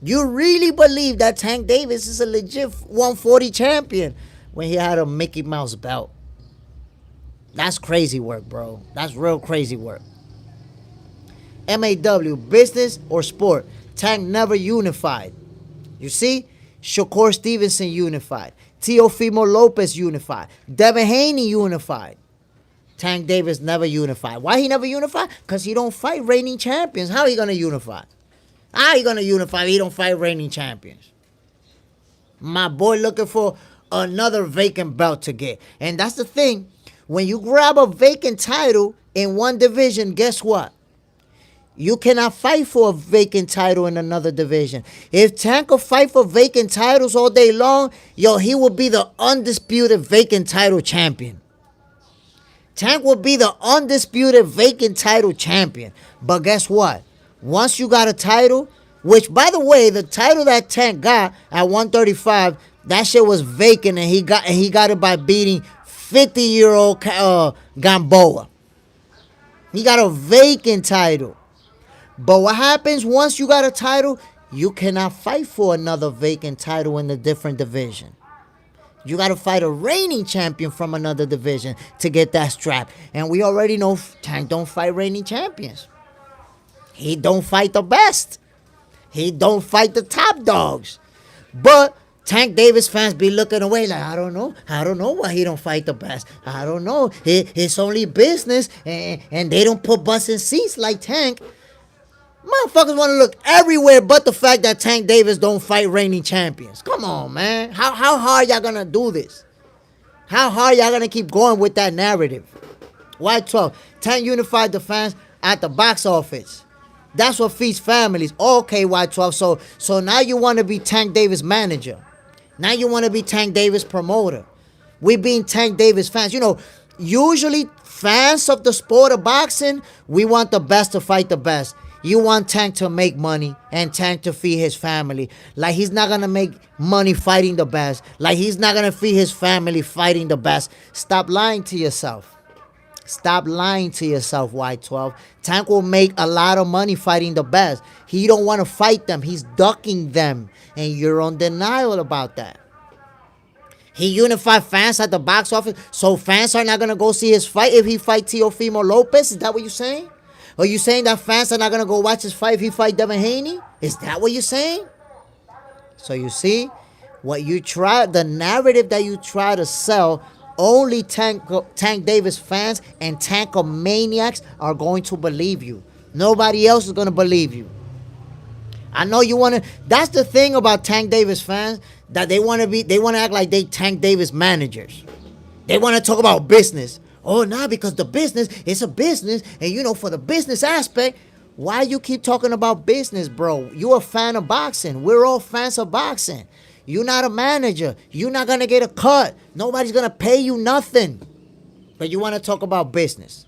You really believe that Tank Davis is a legit 140 champion when he had a Mickey Mouse belt. That's crazy work, bro. That's real crazy work. MAW, business or sport? Tank never unified. You see? Shakur Stevenson unified. Teofimo Lopez unified. Devin Haney unified. Tank Davis never unified. Why he never unified? Because he don't fight reigning champions. How he going to unify? How he going to unify if he don't fight reigning champions? My boy looking for another vacant belt to get. And that's the thing. When you grab a vacant title in one division, guess what? You cannot fight for a vacant title in another division. If Tank could fight for vacant titles all day long, he will be the undisputed vacant title champion. Tank will be the undisputed vacant title champion. But guess what? Once you got a title, which by the way, the title that Tank got at 135, that shit was vacant, and he got it by beating 50-year-old Gamboa. He got a vacant title. But what happens once you got a title? You cannot fight for another vacant title in a different division. You got to fight a reigning champion from another division to get that strap. And we already know Tank don't fight reigning champions. He don't fight the best. He don't fight the top dogs. But Tank Davis fans be looking away like, I don't know why he don't fight the best. I don't know. It's only business, and they don't put butts in seats like Tank. Motherfuckers want to look everywhere but the fact that Tank Davis don't fight reigning champions. Come on, man. How hard y'all gonna do this? How hard y'all gonna keep going with that narrative? Why 12? Tank unified the fans at the box office. That's what feeds families. Okay, Y12. So now you want to be Tank Davis manager. Now you want to be Tank Davis promoter. We being Tank Davis fans. You know, usually fans of the sport of boxing, we want the best to fight the best. You want Tank to make money and Tank to feed his family. Like he's not going to make money fighting the best. Like he's not going to feed his family fighting the best. Stop lying to yourself. Stop lying to yourself, Y12. Tank will make a lot of money fighting the best. He don't want to fight them. He's ducking them. And you're on denial about that. He unified fans at the box office. So fans are not going to go see his fight if he fight Teofimo Lopez? Is that what you're saying? Are you saying that fans are not going to go watch his fight if he fight Devin Haney? Is that what you're saying? So you see, what you try, the narrative that you try to sell, only Tank Davis fans and Tankomaniacs are going to believe you. Nobody else is going to believe you. I know you want to. That's the thing about Tank Davis fans, that they want to act like they Tank Davis managers. They want to talk about business. Oh, nah, because the business is a business, and you know, for the business aspect, why you keep talking about business, bro? You a fan of boxing. We're all fans of boxing. You're not a manager. You're not going to get a cut. Nobody's going to pay you nothing. But you want to talk about business.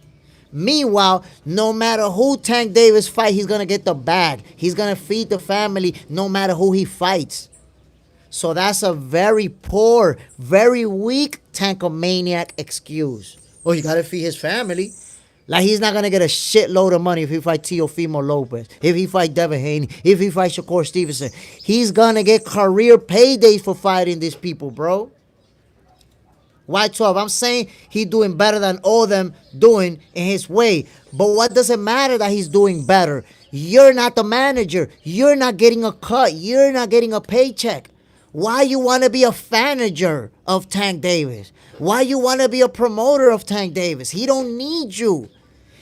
Meanwhile, no matter who Tank Davis fight, he's going to get the bag. He's going to feed the family no matter who he fights. So that's a very poor, very weak Tankomaniac excuse. Oh, you got to feed his family. Like, he's not going to get a shitload of money if he fight Teofimo Lopez, if he fight Devin Haney, if he fight Shakur Stevenson. He's going to get career paydays for fighting these people, bro. Y12, I'm saying he's doing better than all them doing in his way. But what does it matter that he's doing better? You're not the manager. You're not getting a cut. You're not getting a paycheck. Why you want to be a fanager of Tank Davis? Why you want to be a promoter of Tank Davis? He don't need you.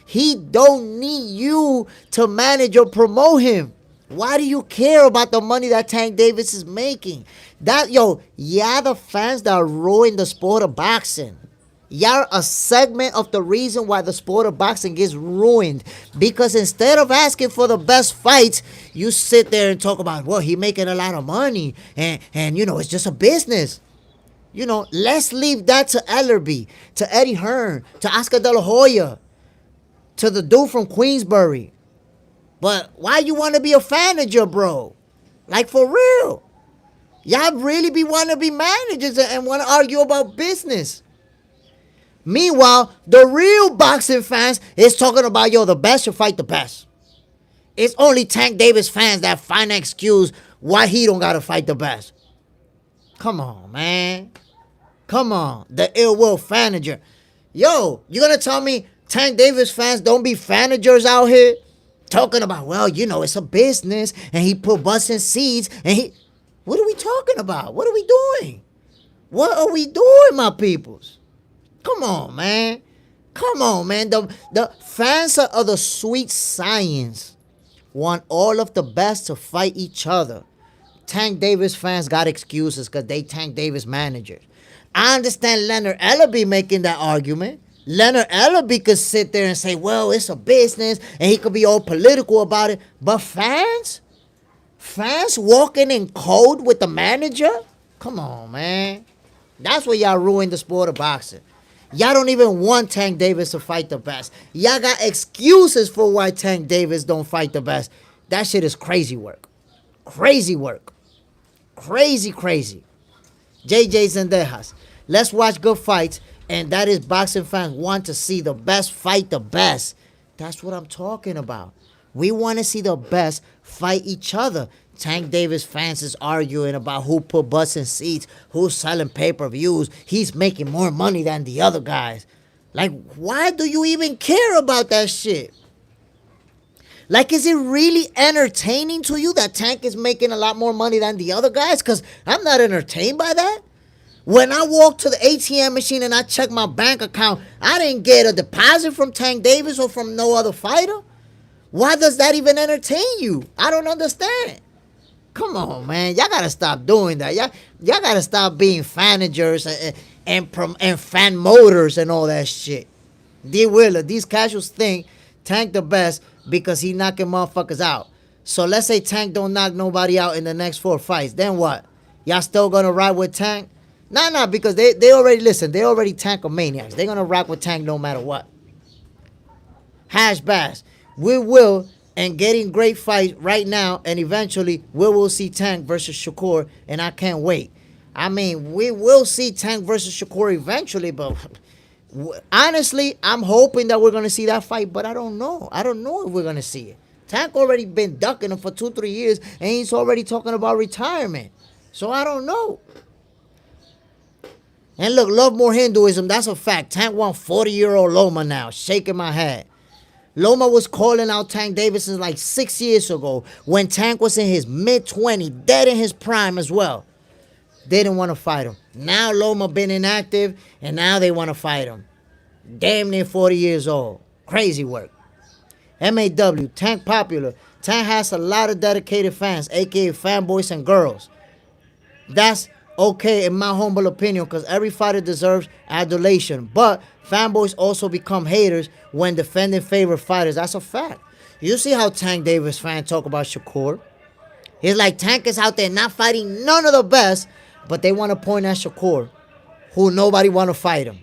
He don't need you to manage or promote him. Why do you care about the money that Tank Davis is making? Y'all the fans that ruin the sport of boxing. Y'all a segment of the reason why the sport of boxing gets ruined. Because instead of asking for the best fights, you sit there and talk about, well, he making a lot of money. And you know, it's just a business. You know, let's leave that to Ellerby, to Eddie Hearn, to Oscar De La Hoya, to the dude from Queensbury. But why you want to be a fanager, bro? Like, for real. Y'all really want to be managers and want to argue about business. Meanwhile, the real boxing fans is talking about, the best should fight the best. It's only Tank Davis fans that find an excuse why he don't got to fight the best. Come on, man. Come on. The ill will fanager. You going to tell me Tank Davis fans don't be fanagers out here? Talking about, it's a business, and he put butts in seats, and what are we talking about? What are we doing? What are we doing, my peoples? Come on, man. Come on, man. The fans of the sweet science want all of the best to fight each other. Tank Davis fans got excuses because they Tank Davis managers. I understand Leonard Ellerby making that argument. Leonard Ellerby could sit there and say, well, it's a business, and he could be all political about it. But fans walking in code with the manager? Come on, man. That's where y'all ruined the sport of boxing. Y'all don't even want Tank Davis to fight the best. Y'all got excuses for why Tank Davis don't fight the best. That shit is crazy work. Crazy work. Crazy, crazy. JJ Zendejas. Let's watch good fights, and that is boxing fans want to see the best fight the best. That's what I'm talking about. We want to see the best fight each other. Tank Davis fans is arguing about who put butts in seats, who's selling pay-per-views. He's making more money than the other guys. Like, why do you even care about that shit? Like, is it really entertaining to you that Tank is making a lot more money than the other guys? Because I'm not entertained by that. When I walked to the ATM machine and I checked my bank account, I didn't get a deposit from Tank Davis or from no other fighter. Why does that even entertain you? I don't understand. Come on, man. Y'all got to stop doing that. Y'all got to stop being fanagers and fan motors and all that shit. D. Wheeler, these casuals think Tank the best because he knocking motherfuckers out. So let's say Tank don't knock nobody out in the next 4 fights. Then what? Y'all still going to ride with Tank? Nah, because they already, listen, they already Tankomaniacs. They're going to rock with Tank no matter what. Hash Bass. We will, and getting great fights right now, and eventually we will see Tank versus Shakur, and I can't wait. I mean, we will see Tank versus Shakur eventually, but honestly, I'm hoping that we're going to see that fight, but I don't know. I don't know if we're going to see it. Tank already been ducking him for 2-3 years, and he's already talking about retirement. So I don't know. And look, love more Hinduism, that's a fact. Tank won 40-year-old Loma now, shaking my head. Loma was calling out Tank Davis since like 6 years ago when Tank was in his mid-20s, dead in his prime as well. They didn't want to fight him. Now Loma been inactive, and now they want to fight him. Damn near 40 years old. Crazy work. MAW, Tank popular. Tank has a lot of dedicated fans, a.k.a. fanboys and girls. That's okay in my humble opinion, because every fighter deserves adulation. But fanboys also become haters when defending favorite fighters. That's a fact. You see how Tank Davis fans talk about Shakur? It's like Tank is out there not fighting none of the best, but they want to point at Shakur, who nobody want to fight him.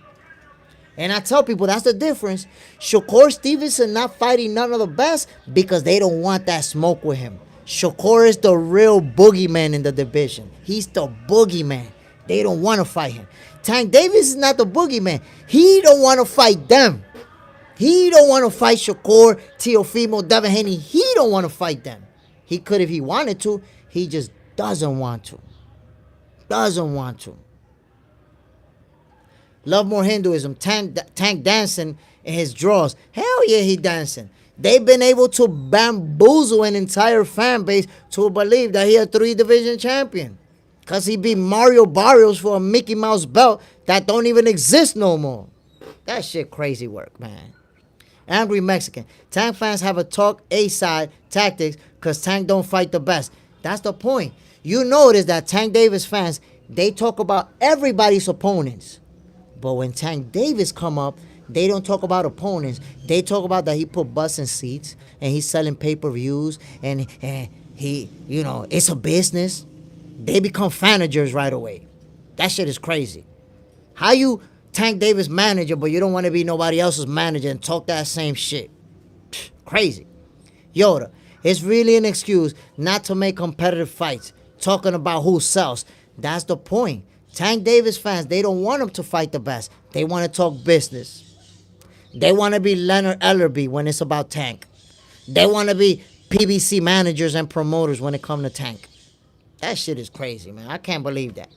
And I tell people that's the difference. Shakur Stevenson not fighting none of the best because they don't want that smoke with him. Shakur is the real boogeyman in the division. He's the boogeyman. They don't want to fight him. Tank Davis is not the boogeyman. He don't want to fight them. He don't want to fight Shakur, Teofimo, Devin Haney. He don't want to fight them. He could if he wanted to. He just doesn't want to. Doesn't want to. Love more Hinduism. Tank dancing in his draws. Hell yeah, he dancing. They've been able to bamboozle an entire fan base to believe that he a 3-division champion. Because he beat Mario Barrios for a Mickey Mouse belt that don't even exist no more. That shit crazy work, man. Angry Mexican. Tank fans have a talk A-side tactics because Tank don't fight the best. That's the point. You notice that Tank Davis fans, they talk about everybody's opponents. But when Tank Davis come up, they don't talk about opponents. They talk about that he put butts in seats and he's selling pay-per-views and he, you know, it's a business. They become fanagers right away. That shit is crazy. How you Tank Davis manager, but you don't want to be nobody else's manager and talk that same shit? Pfft, crazy. Yoda, it's really an excuse not to make competitive fights, talking about who sells. That's the point. Tank Davis fans, they don't want him to fight the best. They want to talk business. They want to be Leonard Ellerby when it's about Tank. They want to be PBC managers and promoters when it comes to Tank. That shit is crazy, man. I can't believe that.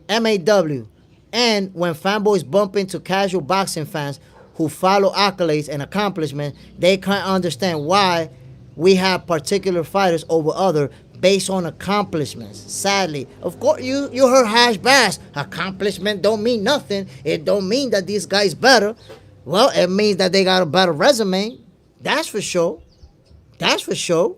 MAW. And when fanboys bump into casual boxing fans who follow accolades and accomplishments, they can't understand why we have particular fighters over other based on accomplishments. Sadly, of course, you heard Hash Bass. Accomplishment don't mean nothing. It don't mean that these guys better. Well, it means that they got a better resume. That's for sure. That's for sure.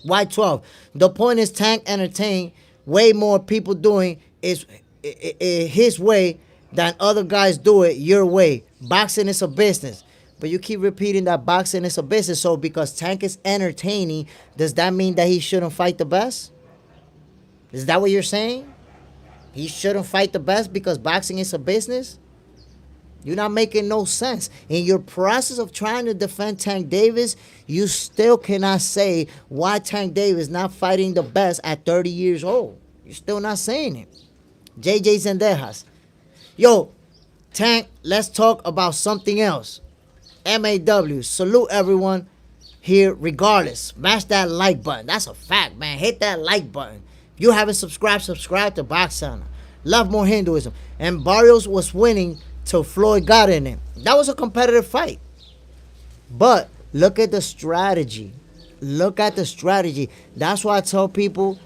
Y12. The point is Tank entertain way more people doing is his way than other guys do it your way. Boxing is a business. But you keep repeating that boxing is a business. So because Tank is entertaining, does that mean that he shouldn't fight the best? Is that what you're saying? He shouldn't fight the best because boxing is a business? You're not making no sense. In your process of trying to defend Tank Davis, you still cannot say why Tank Davis not fighting the best at 30 years old. You're still not saying it. JJ Zendejas. Yo, Tank, let's talk about something else. MAW, salute everyone here regardless. Smash that like button. That's a fact, man. Hit that like button. If you haven't subscribed, subscribe to Box Center. Love more Hinduism. And Barrios was winning till Floyd got in it. That was a competitive fight. But look at the strategy. Look at the strategy. That's why I tell people,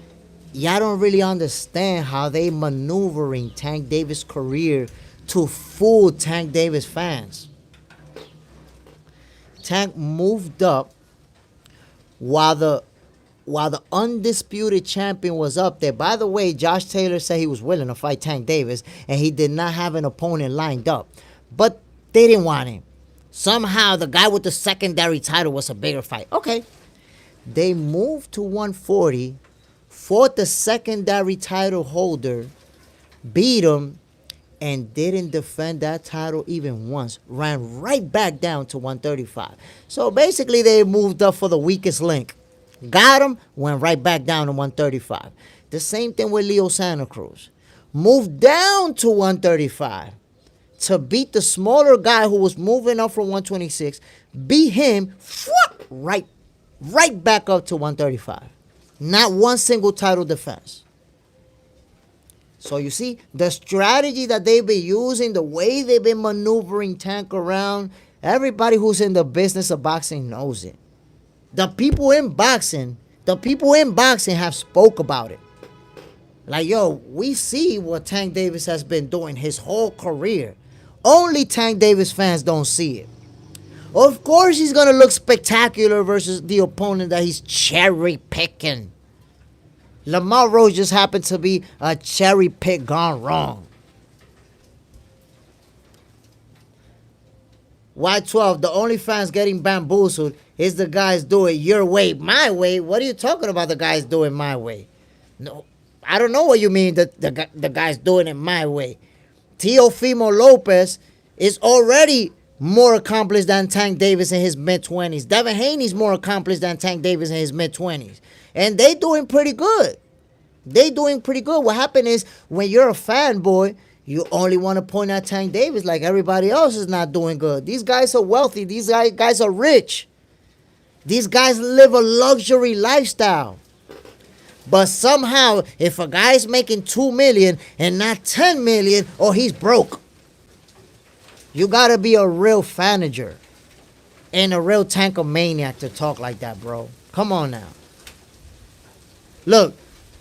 y'all don't really understand how they maneuvering Tank Davis' career to fool Tank Davis fans. Tank moved up while the undisputed champion was up there. By the way, Josh Taylor said he was willing to fight Tank Davis, and he did not have an opponent lined up. But they didn't want him. Somehow, the guy with the secondary title was a bigger fight. Okay. They moved to 140, fought the secondary title holder, beat him, and didn't defend that title even once. Ran right back down to 135. So basically, they moved up for the weakest link. Got him, went right back down to 135. The same thing with Leo Santa Cruz. Moved down to 135 to beat the smaller guy who was moving up from 126. Beat him, right back up to 135. Not one single title defense. So you see, the strategy that they've been using, the way they've been maneuvering Tank around, everybody who's in the business of boxing knows it. The people in boxing have spoke about it. Like, yo, we see what Tank Davis has been doing his whole career. Only Tank Davis fans don't see it. Of course he's going to look spectacular versus the opponent that he's cherry picking. Lamar Rose just happened to be a cherry pick gone wrong. Y12, the only fans getting bamboozled is the guys do it your way, my way. What are you talking about, the guys doing my way? No, I don't know what you mean, the guys doing it my way. Teofimo Lopez is already more accomplished than Tank Davis in his mid-20s. Devin Haney's more accomplished than Tank Davis in his mid-20s. And they doing pretty good. What happened is, when you're a fanboy, you only want to point at Tank Davis like everybody else is not doing good. These guys are wealthy. These guys are rich. These guys live a luxury lifestyle. But somehow, if a guy's making $2 million and not $10 million, oh, he's broke. You got to be a real fanager and a real tankomaniac to talk like that, bro. Come on now. Look,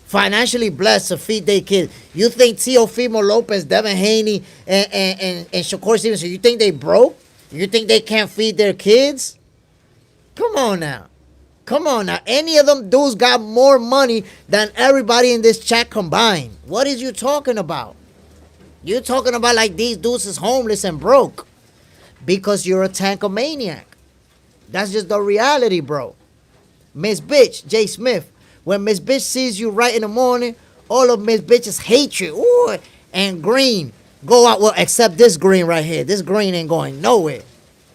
financially blessed to feed their kids. You think Teofimo Lopez, Devin Haney, and Shakur Stevenson, you think they broke? You think they can't feed their kids? Come on now. Any of them dudes got more money than everybody in this chat combined. What is you talking about? You're talking about like these dudes is homeless and broke. Because you're a tankomaniac. That's just the reality, bro. Miss Bitch, Jay Smith. When Miss Bitch sees you right in the morning, all of Miss Bitch's hate you. Ooh, and green. Go out, well, except this green right here. This green ain't going nowhere.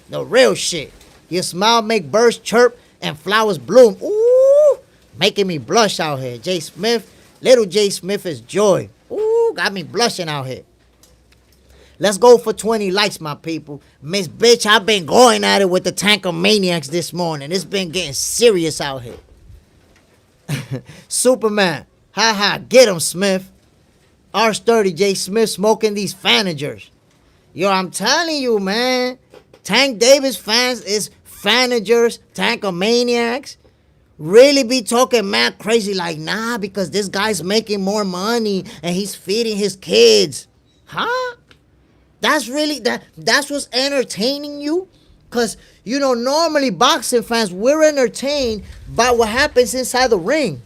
The real shit. Your smile make birds chirp and flowers bloom. Ooh, making me blush out here. Jay Smith, little Jay Smith is joy. Ooh, got me blushing out here. Let's go for 20 likes, my people. Miss Bitch, I've been going at it with the Tankomaniacs this morning. It's been getting serious out here. Superman, haha, get him, Smith. R30, J Smith smoking these fanagers. Yo, I'm telling you, man. Tank Davis fans is fanagers, tankomaniacs. Really be talking mad crazy like, nah, because this guy's making more money and he's feeding his kids. Huh? That's what's entertaining you? Because, you know, normally boxing fans, we're entertained by what happens inside the ring.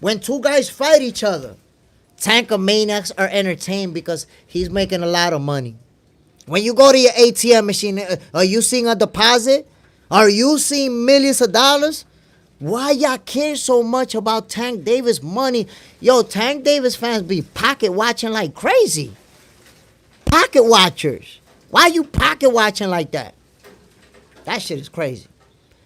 When two guys fight each other. Tankomaniacs are entertained because he's making a lot of money. When you go to your ATM machine, are you seeing a deposit? Are you seeing millions of dollars? Why y'all care so much about Tank Davis money? Yo, Tank Davis fans be pocket watching like crazy. Pocket watchers. Why you pocket watching like that? That shit is crazy.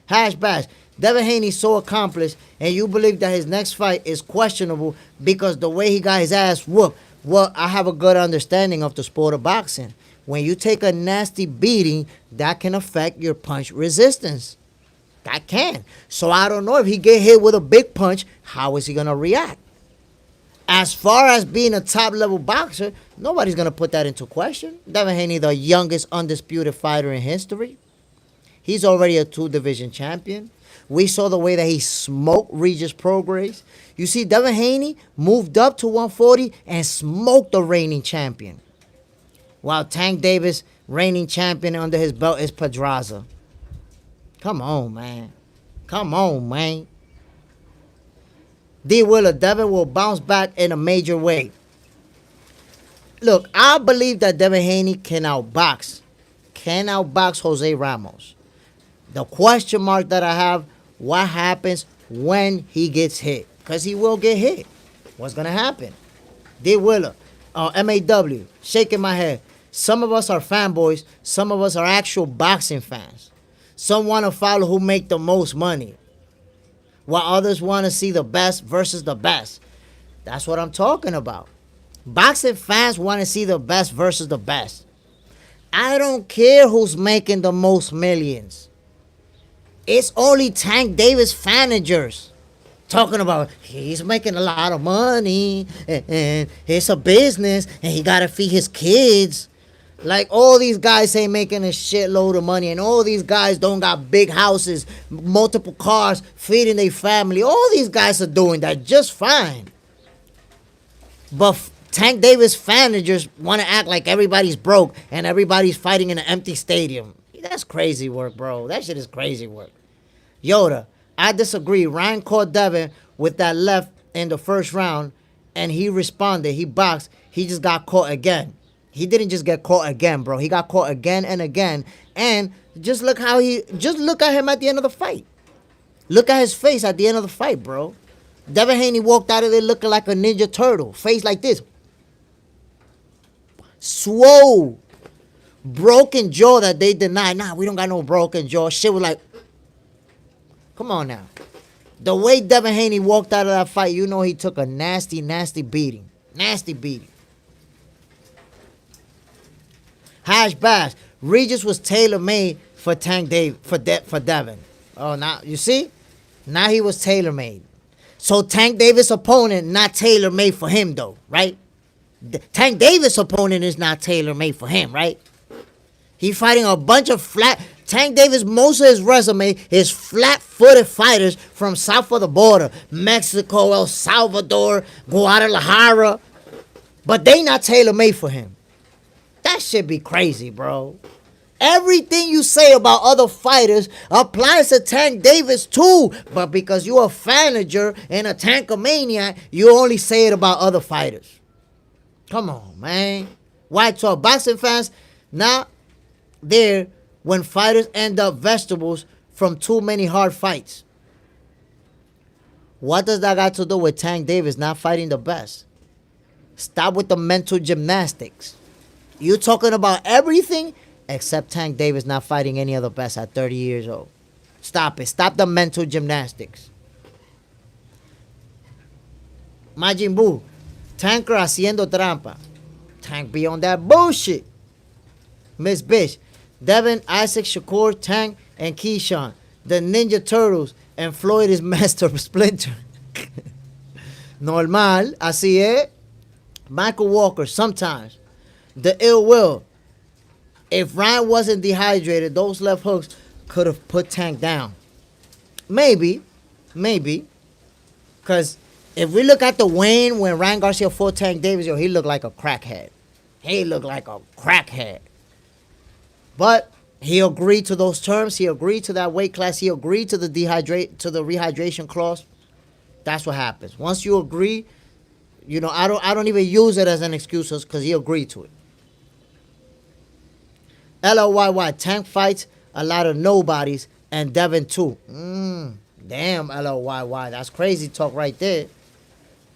Hash Bash. Devin Haney's so accomplished, and you believe that his next fight is questionable because the way he got his ass whooped. Well, I have a good understanding of the sport of boxing. When you take a nasty beating, that can affect your punch resistance. That can. So I don't know if he get hit with a big punch, how is he going to react? As far as being a top-level boxer, nobody's going to put that into question. Devin Haney, the youngest undisputed fighter in history. He's already a 2-division champion. We saw the way that he smoked Regis Prograis. You see, Devin Haney moved up to 140 and smoked the reigning champion. While Tank Davis, reigning champion under his belt, is Pedraza. Come on, man. Come on, man. D. Willer, Devin will bounce back in a major way. Look, I believe that Devin Haney can outbox Jose Ramos. The question mark that I have, what happens when he gets hit? Because he will get hit. What's going to happen? D. Willer, MAW, shaking my head. Some of us are fanboys. Some of us are actual boxing fans. Some want to follow who make the most money, while others want to see the best versus the best. That's what I'm talking about. Boxing fans want to see the best versus the best. I don't care who's making the most millions. It's only Tank Davis fanagers talking about he's making a lot of money and it's a business and he got to feed his kids. Like, all these guys ain't making a shitload of money, and all these guys don't got big houses, multiple cars, feeding their family. All these guys are doing that just fine. But Tank Davis fanagers want to act like everybody's broke and everybody's fighting in an empty stadium. That's crazy work, bro. That shit is crazy work. Yoda, I disagree. Ryan caught Devin with that left in the first round, and he responded. He boxed. He just got caught again. He didn't just get caught again, bro. He got caught again and again. And just look at him at the end of the fight. Look at his face at the end of the fight, bro. Devin Haney walked out of there looking like a Ninja Turtle. Face like this. Swole. Broken jaw that they denied. Nah, we don't got no broken jaw. Shit was like, come on now. The way Devin Haney walked out of that fight, you know he took a nasty, nasty beating. Nasty beating. Hash Bash. Regis was tailor-made for Tank Davis, for Devin. Oh, now, you see? Now he was tailor-made. So Tank Davis' opponent not tailor-made for him, though, right? Tank Davis' opponent is not tailor-made for him, right? He fighting a bunch of flat... Tank Davis, most of his resume is flat-footed fighters from south of the border. Mexico, El Salvador, Guadalajara. But they not tailor-made for him. That shit be crazy, bro. Everything you say about other fighters applies to Tank Davis too. But because you're a fanager and a tankomaniac, you only say it about other fighters. Come on, man. White talk. Boxing fans, not there when fighters end up vegetables from too many hard fights. What does that got to do with Tank Davis not fighting the best? Stop with the mental gymnastics. You talking about everything except Tank Davis not fighting any of the best at 30 years old. Stop it. Stop the mental gymnastics. Majin Buu. Tanker haciendo trampa. Tank be on that bullshit. Miss Bitch. Devin, Isaac, Shakur, Tank, and Keyshawn. The Ninja Turtles. And Floyd is Master of Splinter. Normal. Así es. Michael Walker. Sometimes. The ill will. If Ryan wasn't dehydrated, those left hooks could have put Tank down. Maybe. Because if we look at the Wayne when Ryan Garcia fought Tank Davis, he looked like a crackhead. But he agreed to those terms. He agreed to that weight class. He agreed to the rehydration clause. That's what happens. Once you agree, I don't even use it as an excuse because he agreed to it. LLYY, Tank fights a lot of nobodies and Devin too. Damn, LLYY. That's crazy talk right there.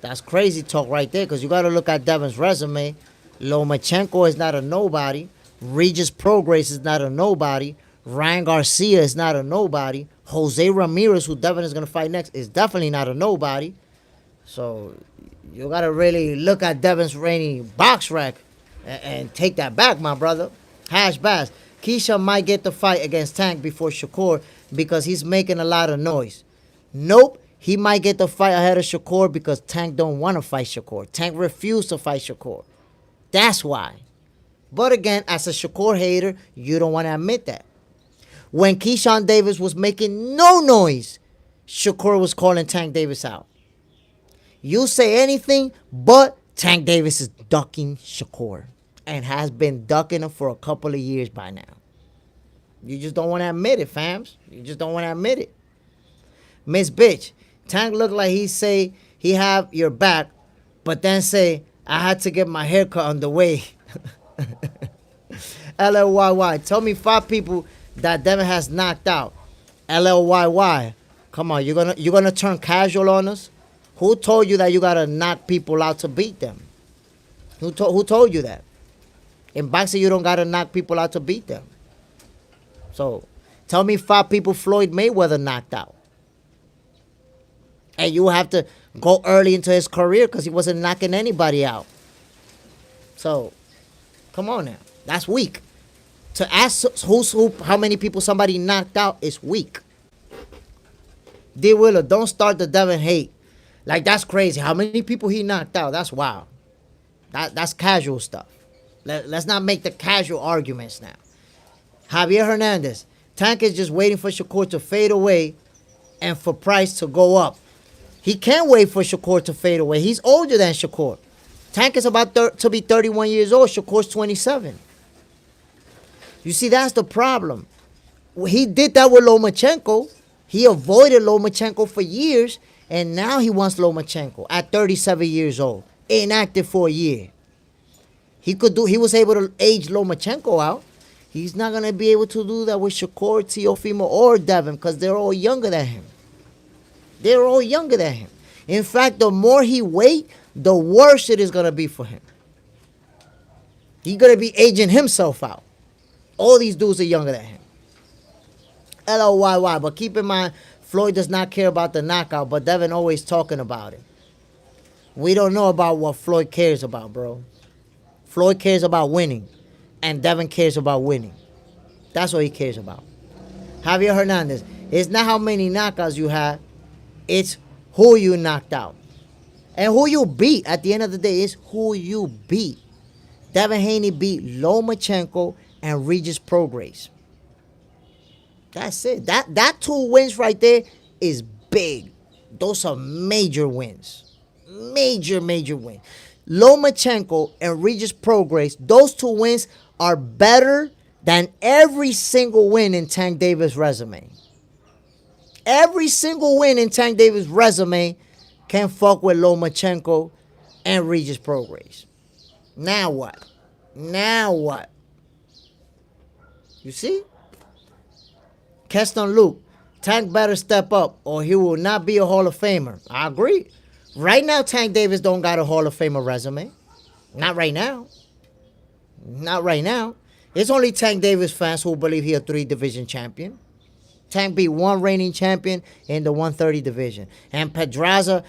Because you got to look at Devin's resume. Lomachenko is not a nobody. Regis Prograis is not a nobody. Ryan Garcia is not a nobody. Jose Ramirez, who Devin is going to fight next, is definitely not a nobody. So you got to really look at Devin's reigning box rec and take that back, my brother. Hash Bass. Keisha might get the fight against Tank before Shakur because he's making a lot of noise. Nope. He might get the fight ahead of Shakur because Tank don't want to fight Shakur. Tank refused to fight Shakur. That's why. But again, as a Shakur hater, you don't want to admit that. When Keyshawn Davis was making no noise, Shakur was calling Tank Davis out. You say anything, but Tank Davis is ducking Shakur and has been ducking him for a couple of years by now. You just don't want to admit it, fams. You just don't want to admit it. Miss Bitch, Tank look like he say he have your back, but then say, I had to get my haircut on the way. LLYY, tell me 5 people that Devin has knocked out. LLYY, come on, you're gonna turn casual on us? Who told you that you gotta knock people out to beat them? Who told you that? In boxing, you don't gotta knock people out to beat them. So, tell me 5 people Floyd Mayweather knocked out. And you have to go early into his career because he wasn't knocking anybody out. So, come on now. That's weak. To ask how many people somebody knocked out is weak. D. Willer, don't start the Devin hate. Like, that's crazy. How many people he knocked out? That's wild. That's casual stuff. Let's not make the casual arguments now. Javier Hernandez, Tank is just waiting for Shakur to fade away and for Price to go up. He can't wait for Shakur to fade away. He's older than Shakur. Tank is about to be 31 years old. Shakur's 27. You see, that's the problem. He did that with Lomachenko. He avoided Lomachenko for years, and now he wants Lomachenko at 37 years old, inactive for a year. He was able to age Lomachenko out. He's not going to be able to do that with Shakur, Teofimo, or Devin because they're all younger than him. They're all younger than him. In fact, the more he wait, the worse it is going to be for him. He's going to be aging himself out. All these dudes are younger than him. LOYY. But keep in mind, Floyd does not care about the knockout, but Devin always talking about it. We don't know about what Floyd cares about, bro. Floyd cares about winning, and Devin cares about winning. That's what he cares about. Javier Hernandez. It's not how many knockouts you have. It's who you knocked out. And who you beat at the end of the day is who you beat. Devin Haney beat Lomachenko and Regis Prograis. That's it. That 2 wins right there is big. Those are major wins. Major wins. Lomachenko and Regis Prograis, those 2 wins are better than every single win in Tank Davis' resume. Every single win in Tank Davis' resume can fuck with Lomachenko and Regis Prograis. Now what? Now what? You see? Keston Luke, Tank better step up or he will not be a Hall of Famer. I agree. Right now, Tank Davis don't got a Hall of Famer resume. Not right now. Not right now. It's only Tank Davis fans who believe he a 3-division champion. Tank beat 1 reigning champion in the 130 division. And Pedraza,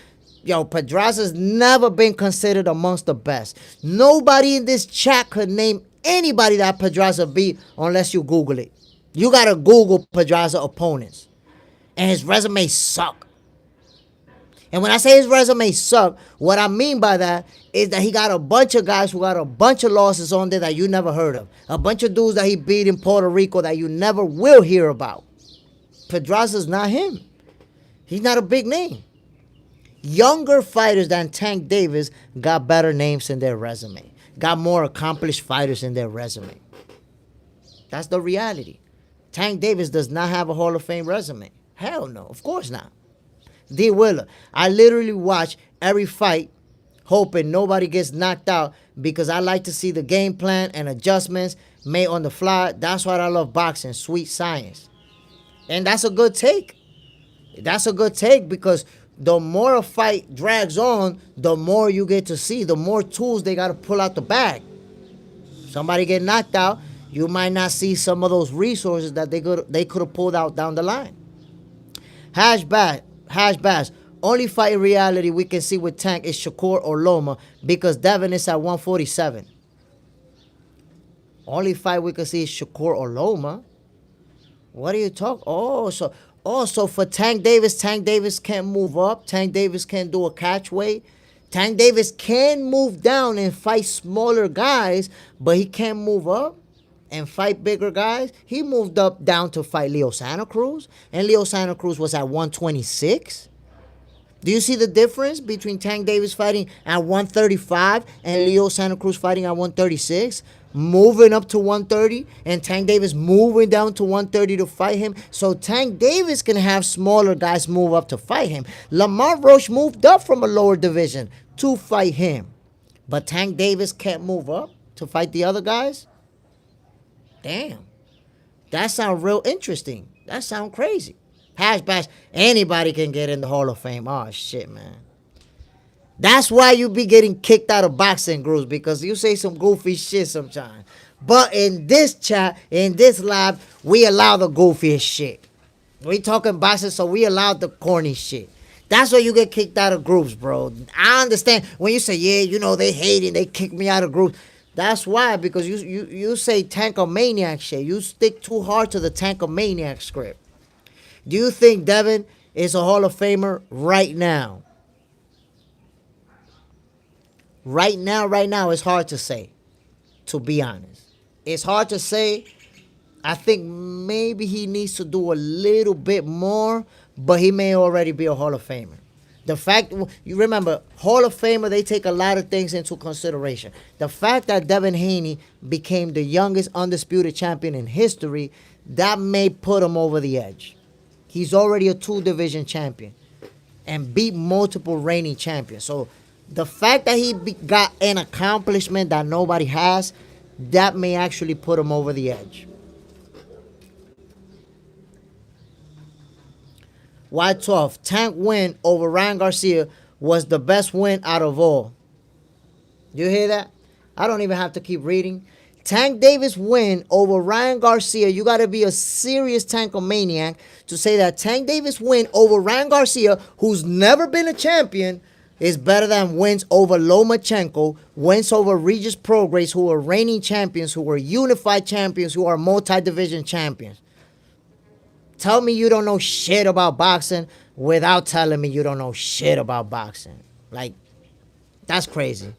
Pedraza's never been considered amongst the best. Nobody in this chat could name anybody that Pedraza beat unless you Google it. You got to Google Pedraza opponents. And his resume suck. And when I say his resume suck, what I mean by that is that he got a bunch of guys who got a bunch of losses on there that you never heard of. A bunch of dudes that he beat in Puerto Rico that you never will hear about. Pedraza's not him. He's not a big name. Younger fighters than Tank Davis got better names in their resume. Got more accomplished fighters in their resume. That's the reality. Tank Davis does not have a Hall of Fame resume. Hell no. Of course not. D. Willer, I literally watch every fight hoping nobody gets knocked out because I like to see the game plan and adjustments made on the fly. That's why I love boxing, sweet science. And that's a good take. That's a good take because the more a fight drags on, the more you get to see, the more tools they got to pull out the bag. Somebody get knocked out, You might not see some of those resources that they could have pulled out down the line. Hash bash. Only fight in reality we can see with Tank is Shakur or Loma because Devin is at 147. Only fight we can see is Shakur or Loma. What are you talking? So for Tank Davis can't move up. Tank Davis can't do a catchweight. Tank Davis can move down and fight smaller guys, but he can't move up and fight bigger guys. He moved up down to fight Leo Santa Cruz, and Leo Santa Cruz was at 126. Do you see the difference between Tank Davis fighting at 135 and Leo Santa Cruz fighting at 136? Moving up to 130 and Tank Davis moving down to 130 to fight him. So Tank Davis can have smaller guys move up to fight him. Lamar Roche moved up from a lower division to fight him. But Tank Davis can't move up to fight the other guys? Damn. That sounds real interesting. That sounds crazy. Hash bash, anybody can get in the Hall of Fame. Oh, shit, man. That's why you be getting kicked out of boxing groups, because you say some goofy shit sometimes. But in this chat, in this live, we allow the goofiest shit. We talking boxing, so we allow the corny shit. That's why you get kicked out of groups, bro. I understand when you say, yeah, you know, they hating, they kick me out of groups. That's why, because you say Tankomaniac shit. You stick too hard to the Tankomaniac script. Do you think Devin is a Hall of Famer right now? Right now, it's hard to say, to be honest. It's hard to say. I think maybe he needs to do a little bit more, but he may already be a Hall of Famer. The fact, you remember, Hall of Famer, they take a lot of things into consideration. The fact that Devin Haney became the youngest undisputed champion in history, that may put him over the edge. He's already a 2-division champion and beat multiple reigning champions. So the fact that he got an accomplishment that nobody has, that may actually put him over the edge. White 12, Tank win over Ryan Garcia was the best win out of all. You hear that? I don't even have to keep reading. Tank Davis win over Ryan Garcia. You got to be a serious Tankomaniac to say that Tank Davis win over Ryan Garcia, who's never been a champion, is better than wins over Lomachenko, wins over Regis Prograis, who are reigning champions, who are unified champions, who are multi-division champions. Tell me you don't know shit about boxing without telling me you don't know shit about boxing. Like, that's crazy.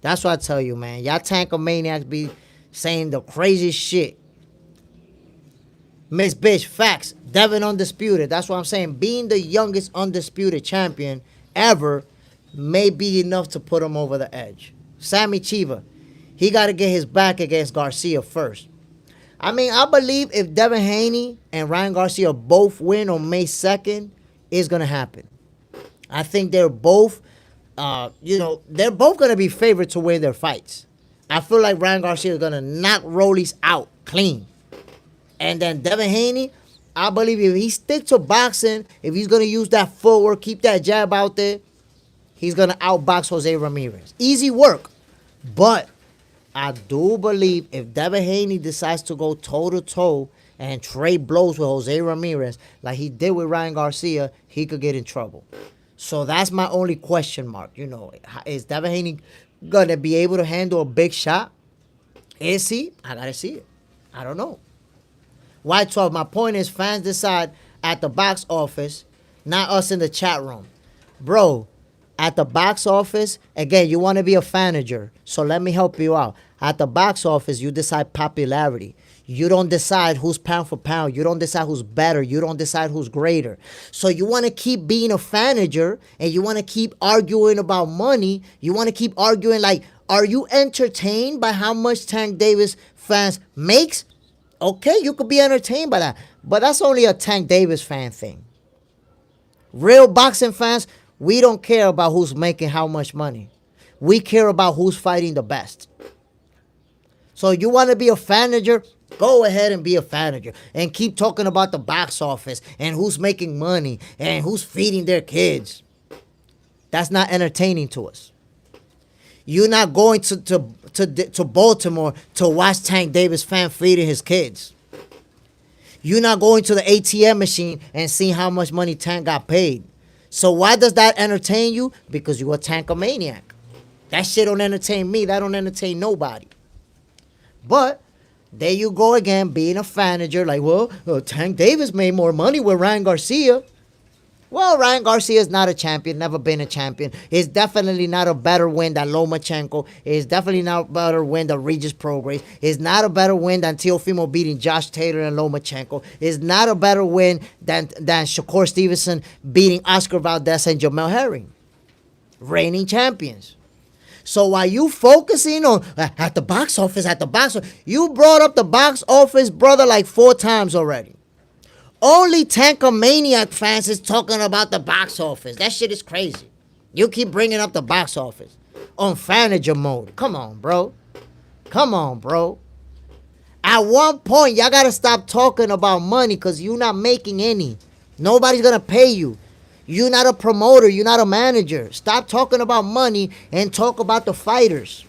That's what I tell you, man. Y'all Tankomaniacs be saying the craziest shit. Miss Bitch, facts. Devin undisputed. That's what I'm saying. Being the youngest undisputed champion ever may be enough to put him over the edge. Sammy Chiva, he got to get his back against Garcia first. I mean, I believe if Devin Haney and Ryan Garcia both win on May 2nd, it's going to happen. I think they're both, they're both going to be favored to win their fights. I feel like Ryan Garcia is going to knock Rollies out clean. And then Devin Haney, I believe if he sticks to boxing, if he's going to use that footwork, keep that jab out there, he's going to outbox Jose Ramirez. Easy work. But I do believe if Devin Haney decides to go toe-to-toe and trade blows with Jose Ramirez like he did with Ryan Garcia, he could get in trouble. So that's my only question mark. You know, is Devin Haney going to be able to handle a big shot? Is he? I got to see it. I don't know. White 12, my point is fans decide at the box office, not us in the chat room. Bro, at the box office, again, you want to be a fanager, so let me help you out. At the box office, you decide popularity. You don't decide who's pound for pound. You don't decide who's better. You don't decide who's greater. So you want to keep being a fanager, and you want to keep arguing about money. You want to keep arguing like, are you entertained by how much Tank Davis fans makes? Okay, you could be entertained by that. But that's only a Tank Davis fan thing. Real boxing fans, we don't care about who's making how much money. We care about who's fighting the best. So you want to be a fanager? Go ahead and be a fanager. And keep talking about the box office and who's making money and who's feeding their kids. That's not entertaining to us. You're not going to Baltimore to watch Tank Davis fan feeding his kids. You're not going to the ATM machine and seeing how much money Tank got paid. So why does that entertain you? Because you're a Tankomaniac. That shit don't entertain me. That don't entertain nobody. But there you go again, being a fanager. Like, well, Tank Davis made more money with Ryan Garcia. Well, Ryan Garcia is not a champion, never been a champion. It's definitely not a better win than Lomachenko. It's definitely not a better win than Regis Prograis. It's not a better win than Teofimo beating Josh Taylor and Lomachenko. It's not a better win than Shakur Stevenson beating Oscar Valdez and Jamel Herring. Reigning champions. So while you focusing on at the box office, you brought up the box office, brother, like 4 times already. Only Tankomaniac fans is talking about the box office. That shit is crazy. You keep bringing up the box office on fanager mode. Come on, bro. Come on, bro. At one point, y'all got to stop talking about money because you're not making any. Nobody's going to pay you. You're not a promoter. You're not a manager. Stop talking about money and talk about the fighters.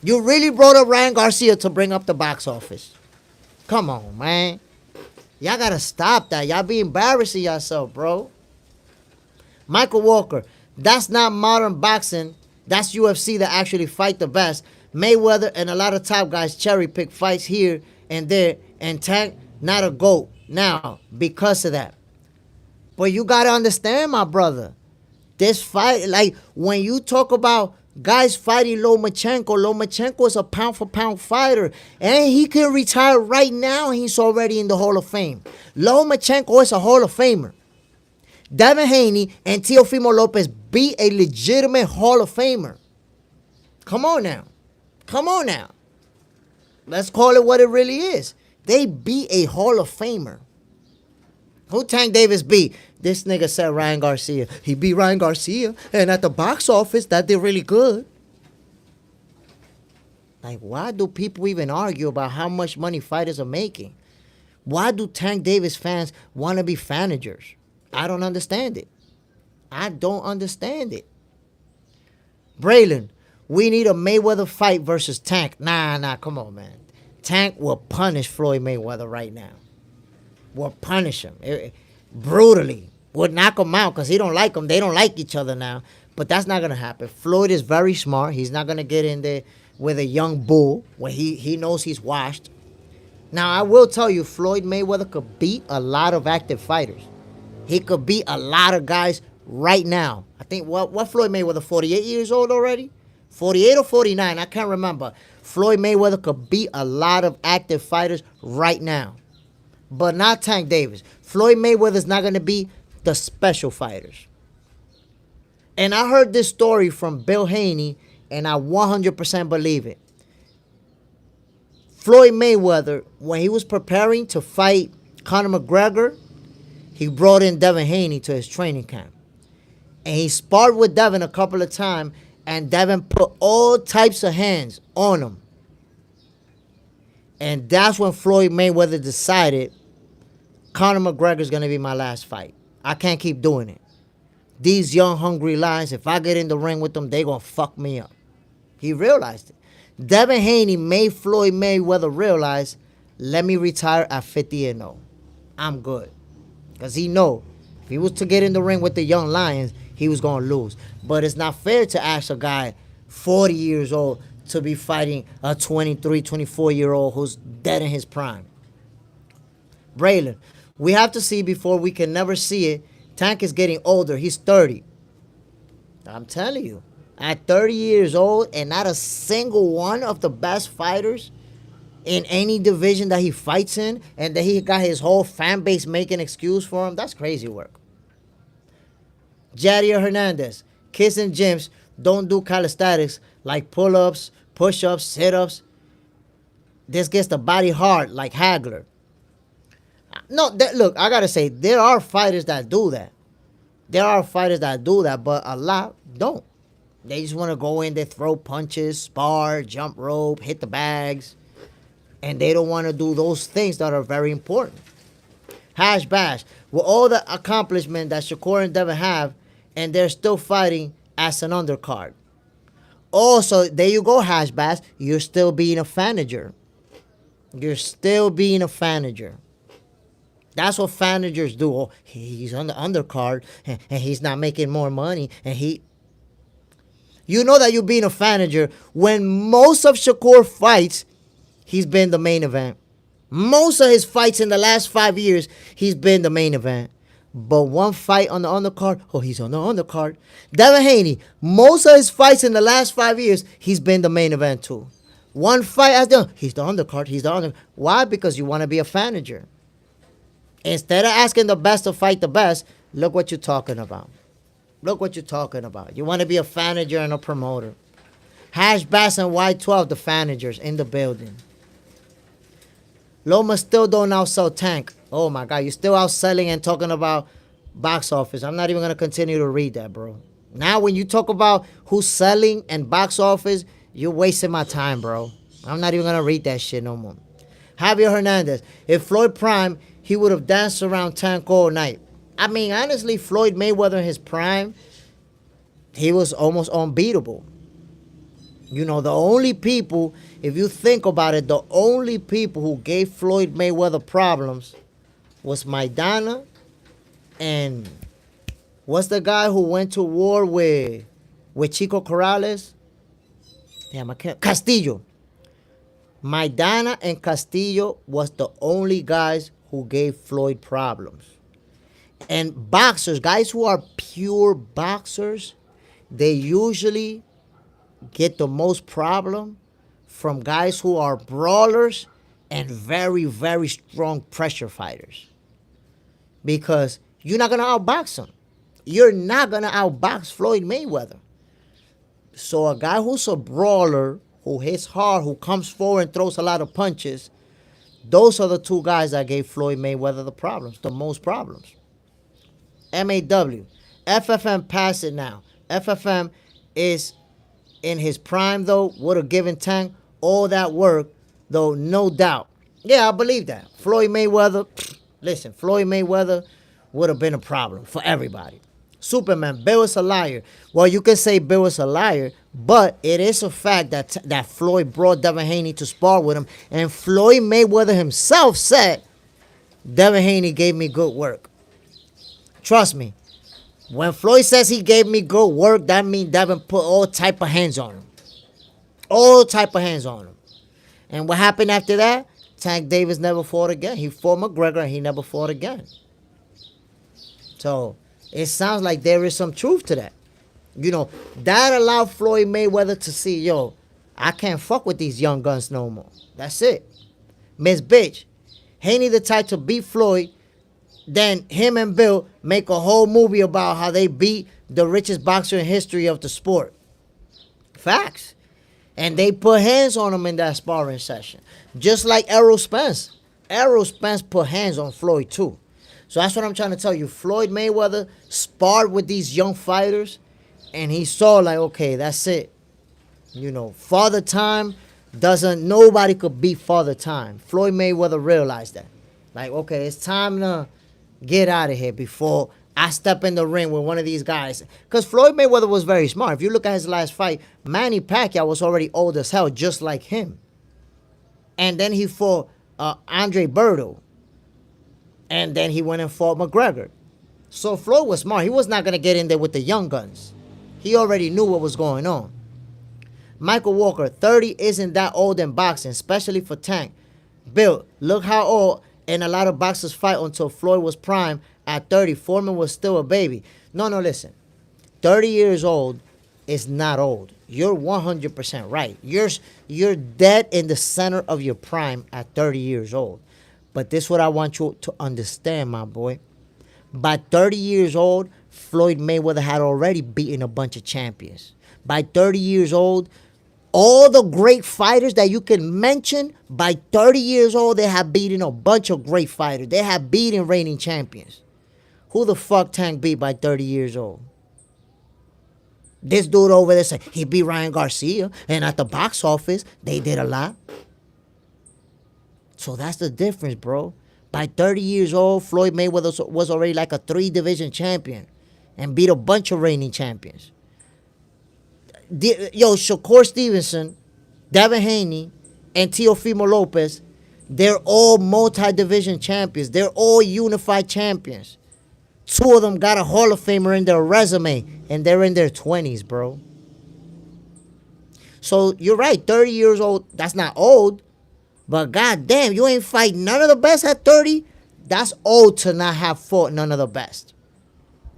You really brought up Ryan Garcia to bring up the box office. Come on, man. Y'all gotta stop that. Y'all be embarrassing yourself, bro. Michael Walker, that's not modern boxing. That's UFC that actually fight the best. Mayweather and a lot of top guys cherry pick fights here and there. And Tank, not a GOAT. Now, because of that. But you gotta understand, my brother. This fight, like, when you talk about guys fighting Lomachenko is a pound-for-pound fighter. And he can retire right now. He's already in the Hall of Fame. Lomachenko is a Hall of Famer. Devin Haney and Teofimo Lopez beat a legitimate Hall of Famer. Come on now. Come on now. Let's call it what it really is. They beat a Hall of Famer. Who Tank Davis beat? This nigga said Ryan Garcia. He beat Ryan Garcia. And at the box office, that did really good. Like, why do people even argue about how much money fighters are making? Why do Tank Davis fans want to be fanagers? I don't understand it. I don't understand it. Braylon, we need a Mayweather fight versus Tank. Nah, come on, man. Tank will punish Floyd Mayweather right now. Will punish him brutally. Would knock him out because he don't like him. They don't like each other now. But that's not going to happen. Floyd is very smart. He's not going to get in there with a young bull when he knows he's washed. Now, I will tell you, Floyd Mayweather could beat a lot of active fighters. He could beat a lot of guys right now. I think, what Floyd Mayweather, 48 years old already? 48 or 49, I can't remember. Floyd Mayweather could beat a lot of active fighters right now. But not Tank Davis. Floyd Mayweather's not going to be the special fighters. And I heard this story from Bill Haney, and I 100% believe it. Floyd Mayweather, when he was preparing to fight Conor McGregor, he brought in Devin Haney to his training camp. And he sparred with Devin a couple of times, and Devin put all types of hands on him. And that's when Floyd Mayweather decided, Conor McGregor is going to be my last fight. I can't keep doing it. These young, hungry lions, if I get in the ring with them, they going to fuck me up. He realized it. Devin Haney made Floyd Mayweather realize, let me retire at 50-0. I'm good. Because he know, if he was to get in the ring with the young lions, he was going to lose. But it's not fair to ask a guy 40 years old to be fighting a 23, 24-year-old who's dead in his prime. Braylon, we have to see before we can never see it. Tank is getting older. He's 30. I'm telling you. At 30 years old and not a single one of the best fighters in any division that he fights in and that he got his whole fan base making excuse for him, that's crazy work. Jadier Hernandez, kids in gyms don't do calisthenics like pull-ups, push-ups, sit-ups. This gets the body hard like Hagler. No, look, I got to say, there are fighters that do that. But a lot don't. They just want to go in there, throw punches, spar, jump rope, hit the bags. And they don't want to do those things that are very important. Hash Bash, with all the accomplishment that Shakur and Devin have, and they're still fighting as an undercard. Oh, so there you go, Hash Bass. You're still being a fanager. You're still being a fanager. That's what fanagers do. Oh, he's on the undercard and he's not making more money. And you know that you're being a fanager when most of Shakur fights, he's been the main event. Most of his fights in the last 5 years, he's been the main event. But one fight on the undercard, oh, he's on the undercard. Devin Haney, most of his fights in the last 5 years, he's been the main event too. One fight as he's the undercard, he's the undercard. Why? Because you want to be a fanager. Instead of asking the best to fight the best, look what you're talking about. Look what you're talking about. You want to be a fanager and a promoter. Hash Bass and Y12, the fanagers in the building. Loma still don't outsell Tank. Oh my God, you're still outselling and talking about box office. I'm not even going to continue to read that, bro. Now when you talk about who's selling and box office, you're wasting my time, bro. I'm not even going to read that shit no more. Javier Hernandez. If Floyd prime, he would have danced around Tank all night. I mean, honestly, Floyd Mayweather in his prime, he was almost unbeatable. You know, the only people, if you think about it, the only people who gave Floyd Mayweather problems was Maidana and what's the guy who went to war with Chico Corrales? Damn, I can't. Castillo. Maidana and Castillo was the only guys who gave Floyd problems. And boxers, guys who are pure boxers, they usually get the most problem from guys who are brawlers and very, very strong pressure fighters. Because you're not going to outbox him. You're not going to outbox Floyd Mayweather. So a guy who's a brawler, who hits hard, who comes forward and throws a lot of punches, those are the two guys that gave Floyd Mayweather the problems, the most problems. MAW. FFM passed it now. FFM is in his prime, though, would have given Tank all that work, though, no doubt. Yeah, I believe that. Floyd Mayweather, listen, Floyd Mayweather would have been a problem for everybody. Superman, Bill is a liar. Well, you can say Bill is a liar, but it is a fact that Floyd brought Devin Haney to spar with him, and Floyd Mayweather himself said, Devin Haney gave me good work. Trust me. When Floyd says he gave me good work, that means Devin put all type of hands on him. All type of hands on him. And what happened after that? Tank Davis never fought again. He fought McGregor and he never fought again. So it sounds like there is some truth to that. You know, that allowed Floyd Mayweather to see, yo, I can't fuck with these young guns no more. That's it. Miss Bitch, Haney the type to beat Floyd. Then him and Bill make a whole movie about how they beat the richest boxer in history of the sport. Facts. And they put hands on him in that sparring session. Just like Errol Spence. Errol Spence put hands on Floyd too. So that's what I'm trying to tell you. Floyd Mayweather sparred with these young fighters. And he saw like, okay, that's it. You know, Father Time nobody could beat Father Time. Floyd Mayweather realized that. Like, okay, it's time to get out of here before I step in the ring with one of these guys. Because Floyd Mayweather was very smart. If you look at his last fight, Manny Pacquiao was already old as hell, just like him. And then he fought Andre Berto. And then he went and fought McGregor. So Floyd was smart. He was not going to get in there with the young guns. He already knew what was going on. Michael Walker, 30 isn't that old in boxing, especially for Tank. Bill, look how old, and a lot of boxers fight until Floyd was prime. At 30, Foreman was still a baby. No, listen. 30 years old is not old. You're 100% right. You're dead in the center of your prime at 30 years old. But this is what I want you to understand, my boy. By 30 years old, Floyd Mayweather had already beaten a bunch of champions. By 30 years old, all the great fighters that you can mention, by 30 years old, they have beaten a bunch of great fighters. They have beaten reigning champions. Who the fuck Tank beat by 30 years old? This dude over there said he beat Ryan Garcia, and at the box office, they did a lot. So that's the difference, bro. By 30 years old, Floyd Mayweather was already like a 3-division champion and beat a bunch of reigning champions. Shakur Stevenson, Devin Haney, and Teofimo Lopez, they're all multi-division champions. They're all unified champions. Two of them got a Hall of Famer in their resume, and they're in their 20s, bro. So you're right, 30 years old, that's not old. But goddamn, you ain't fight none of the best at 30? That's old to not have fought none of the best.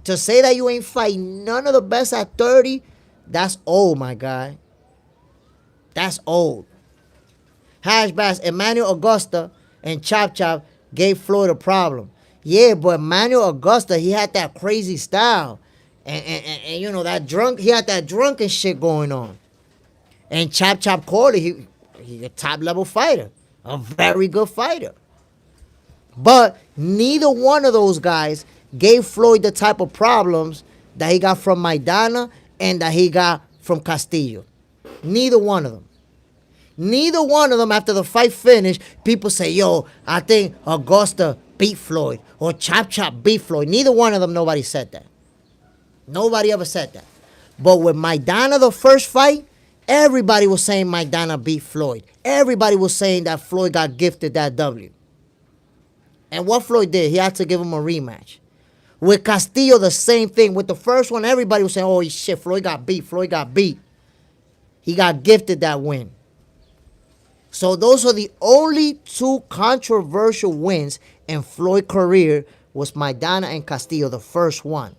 To say that you ain't fight none of the best at 30, that's old, my guy. That's old. Hash Bass, Emmanuel Augusta, and Chop Chop gave Floyd a problem. Yeah, but Emmanuel Augusta, he had that crazy style. And you know, he had that drunken shit going on. And Chop Chop Corley, he a top level fighter. A very good fighter. But neither one of those guys gave Floyd the type of problems that he got from Maidana and that he got from Castillo. Neither one of them. Neither one of them, after the fight finished, people say, yo, I think Augusta beat Floyd or Chop Chop beat Floyd. Neither one of them, nobody said that. Nobody ever said that. But with Maidana, the first fight, everybody was saying Maidana beat Floyd. Everybody was saying that Floyd got gifted that W. And what Floyd did, he had to give him a rematch. With Castillo, the same thing. With the first one, everybody was saying, oh, shit, Floyd got beat. Floyd got beat. He got gifted that win. So those are the only two controversial wins in Floyd's career was Maidana and Castillo, the first one.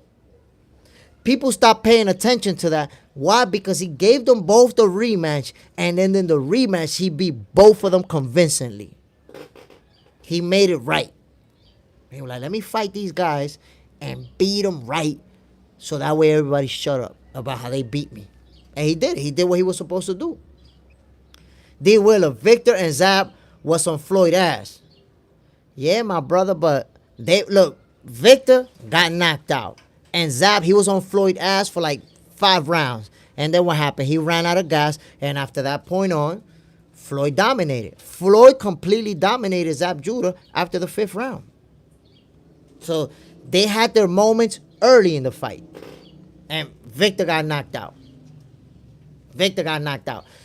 People stopped paying attention to that. Why? Because he gave them both the rematch, and then in the rematch, he beat both of them convincingly. He made it right. He was like, let me fight these guys and beat them right so that way everybody shut up about how they beat me. And he did it. He did what he was supposed to do. D. Willer, Victor and Zab was on Floyd ass. Yeah, my brother, but Victor got knocked out. And Zab, he was on Floyd ass for like 5 rounds. And then what happened? He ran out of gas. And after that point on, Floyd dominated. Floyd completely dominated Zab Judah after the 5th round. So they had their moments early in the fight. And Victor got knocked out.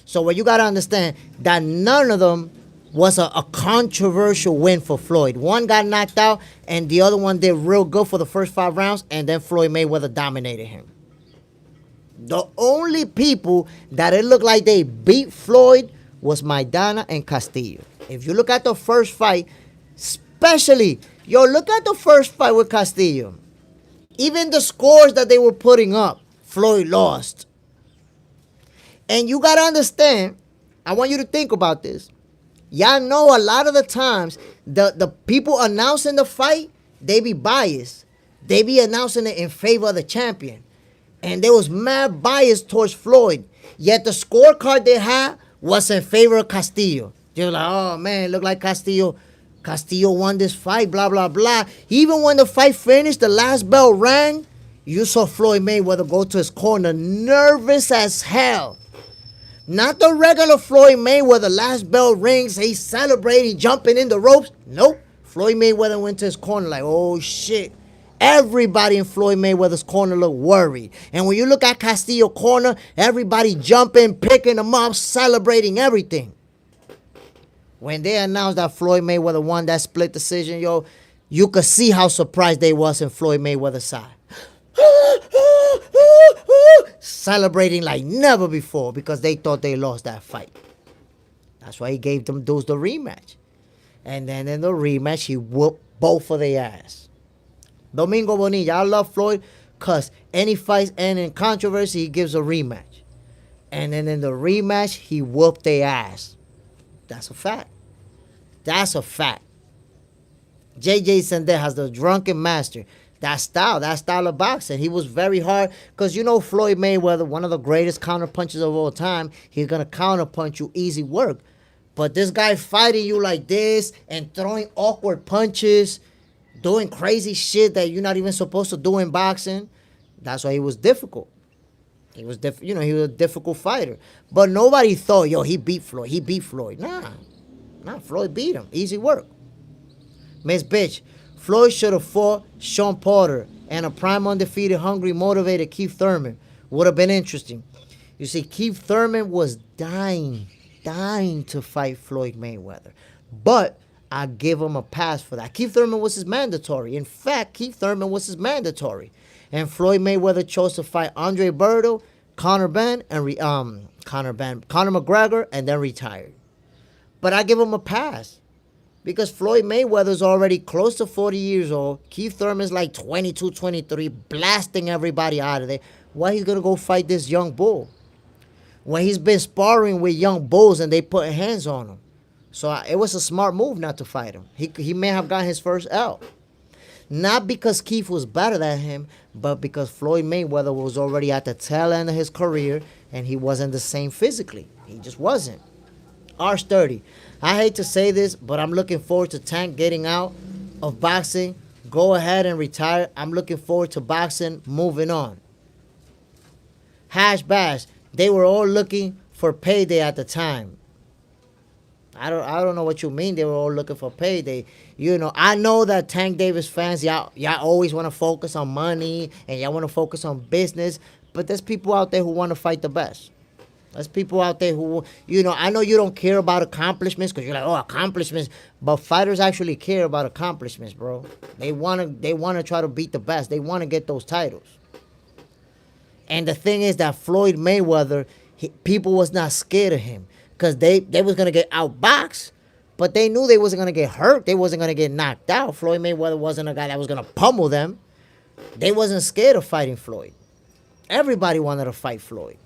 So what you got to understand, that none of them was a controversial win for Floyd. One got knocked out, and the other one did real good for the first 5 rounds, and then Floyd Mayweather dominated him. The only people that it looked like they beat Floyd was Maidana and Castillo. If you look at the first fight, especially, look at the first fight with Castillo. Even the scores that they were putting up, Floyd lost. And you got to understand, I want you to think about this. Y'all know a lot of the times, the people announcing the fight, they be biased. They be announcing it in favor of the champion. And there was mad bias towards Floyd. Yet the scorecard they had was in favor of Castillo. They were like, oh man, look like Castillo won this fight, blah, blah, blah. Even when the fight finished, the last bell rang, you saw Floyd Mayweather go to his corner, nervous as hell. Not the regular Floyd Mayweather, last bell rings, he's celebrating, jumping in the ropes. Nope. Floyd Mayweather went to his corner like, oh shit. Everybody in Floyd Mayweather's corner looked worried. And when you look at Castillo's corner, everybody jumping, picking him up, celebrating everything. When they announced that Floyd Mayweather won that split decision, you could see how surprised they was in Floyd Mayweather's side. Celebrating like never before because they thought they lost that fight. That's why he gave them dudes the rematch. And then in the rematch, he whooped both of their ass. Domingo Bonilla, I love Floyd because any fights end in controversy, he gives a rematch. And then in the rematch, he whooped their ass. That's a fact. That's a fact. JJ Sandé has the drunken master. That style of boxing. He was very hard because Floyd Mayweather, one of the greatest counterpunchers of all time, he's going to counterpunch you, easy work. But this guy fighting you like this and throwing awkward punches, doing crazy shit that you're not even supposed to do in boxing, that's why he was difficult. He was he was a difficult fighter. But nobody thought, he beat Floyd. Nah, Floyd beat him. Easy work. Miss Bitch, Floyd should have fought Sean Porter and a prime undefeated, hungry, motivated Keith Thurman. Would have been interesting. You see, Keith Thurman was dying to fight Floyd Mayweather. But I give him a pass for that. Keith Thurman was his mandatory. In fact, Keith Thurman was his mandatory. And Floyd Mayweather chose to fight Andre Berto, Conor McGregor, and then retired. But I give him a pass. Because Floyd Mayweather's already close to 40 years old. Keith Thurman's like 22, 23, blasting everybody out of there. Why he's going to go fight this young bull? When he's been sparring with young bulls and they put hands on him. So it was a smart move not to fight him. He may have gotten his first L. Not because Keith was better than him, but because Floyd Mayweather was already at the tail end of his career and he wasn't the same physically. He just wasn't. R30. I hate to say this, but I'm looking forward to Tank getting out of boxing. Go ahead and retire. I'm looking forward to boxing moving on. Hash Bash. They were all looking for payday at the time. I don't know what you mean they were all looking for payday. You know, I know that Tank Davis fans, y'all always want to focus on money and y'all want to focus on business, but there's people out there who want to fight the best. There's people out there who, you know, I know you don't care about accomplishments because you're like, oh, accomplishments, but fighters actually care about accomplishments, bro. They want to try to beat the best. They want to get those titles. And the thing is that Floyd Mayweather, people was not scared of him because they was going to get outboxed, but they knew they wasn't going to get hurt. They wasn't going to get knocked out. Floyd Mayweather wasn't a guy that was going to pummel them. They wasn't scared of fighting Floyd. Everybody wanted to fight Floyd.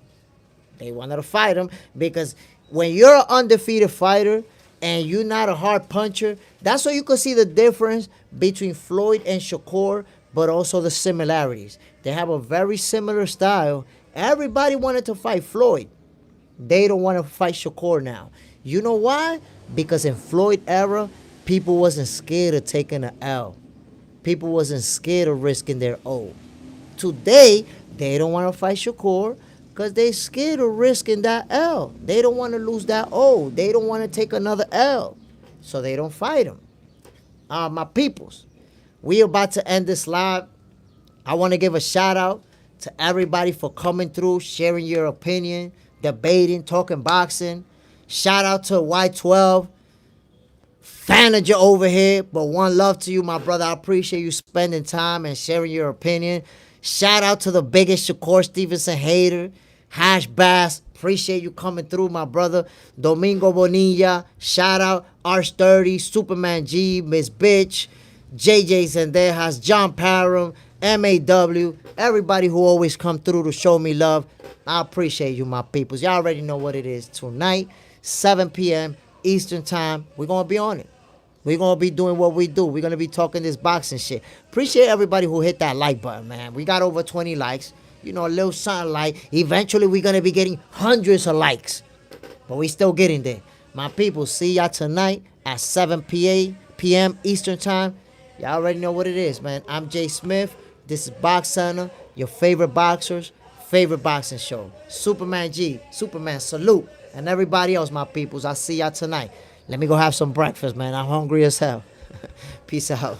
They wanted to fight him because when you're an undefeated fighter and you're not a hard puncher, that's where you can see the difference between Floyd and Shakur, but also the similarities. They have a very similar style. Everybody wanted to fight Floyd. They don't want to fight Shakur now. You know why? Because in Floyd era, people wasn't scared of taking an L. People wasn't scared of risking their O. Today, they don't want to fight Shakur because they scared of risking that L. They don't want to lose that O. They don't want to take another L. So they don't fight him. My peoples, we about to end this live. I want to give a shout out to everybody for coming through, sharing your opinion, debating, talking boxing. Shout out to Y12. Fan of you over here, but one love to you, my brother. I appreciate you spending time and sharing your opinion. Shout out to the biggest Shakur Stevenson hater, Hash Bass. Appreciate you coming through, my brother. Domingo Bonilla. Shout out Arch30, Superman G, Miss Bitch, JJ Zendejas, John Parham, MAW, everybody who always come through to show me love. I appreciate you, my peoples. Y'all already know what it is. Tonight, 7 p.m. Eastern Time, we're going to be on it. We're going to be doing what we do. We're going to be talking this boxing shit. Appreciate everybody who hit that like button, man. We got over 20 likes. You know, a little something like. Eventually, we're going to be getting hundreds of likes. But we still getting there. My people, see y'all tonight at 7 p.m. Eastern Time. Y'all already know what it is, man. I'm Jay Smith. This is Box Center, your favorite boxers, favorite boxing show. Superman G, Superman, salute. And everybody else, my peoples, I'll see y'all tonight. Let me go have some breakfast, man. I'm hungry as hell. Peace out.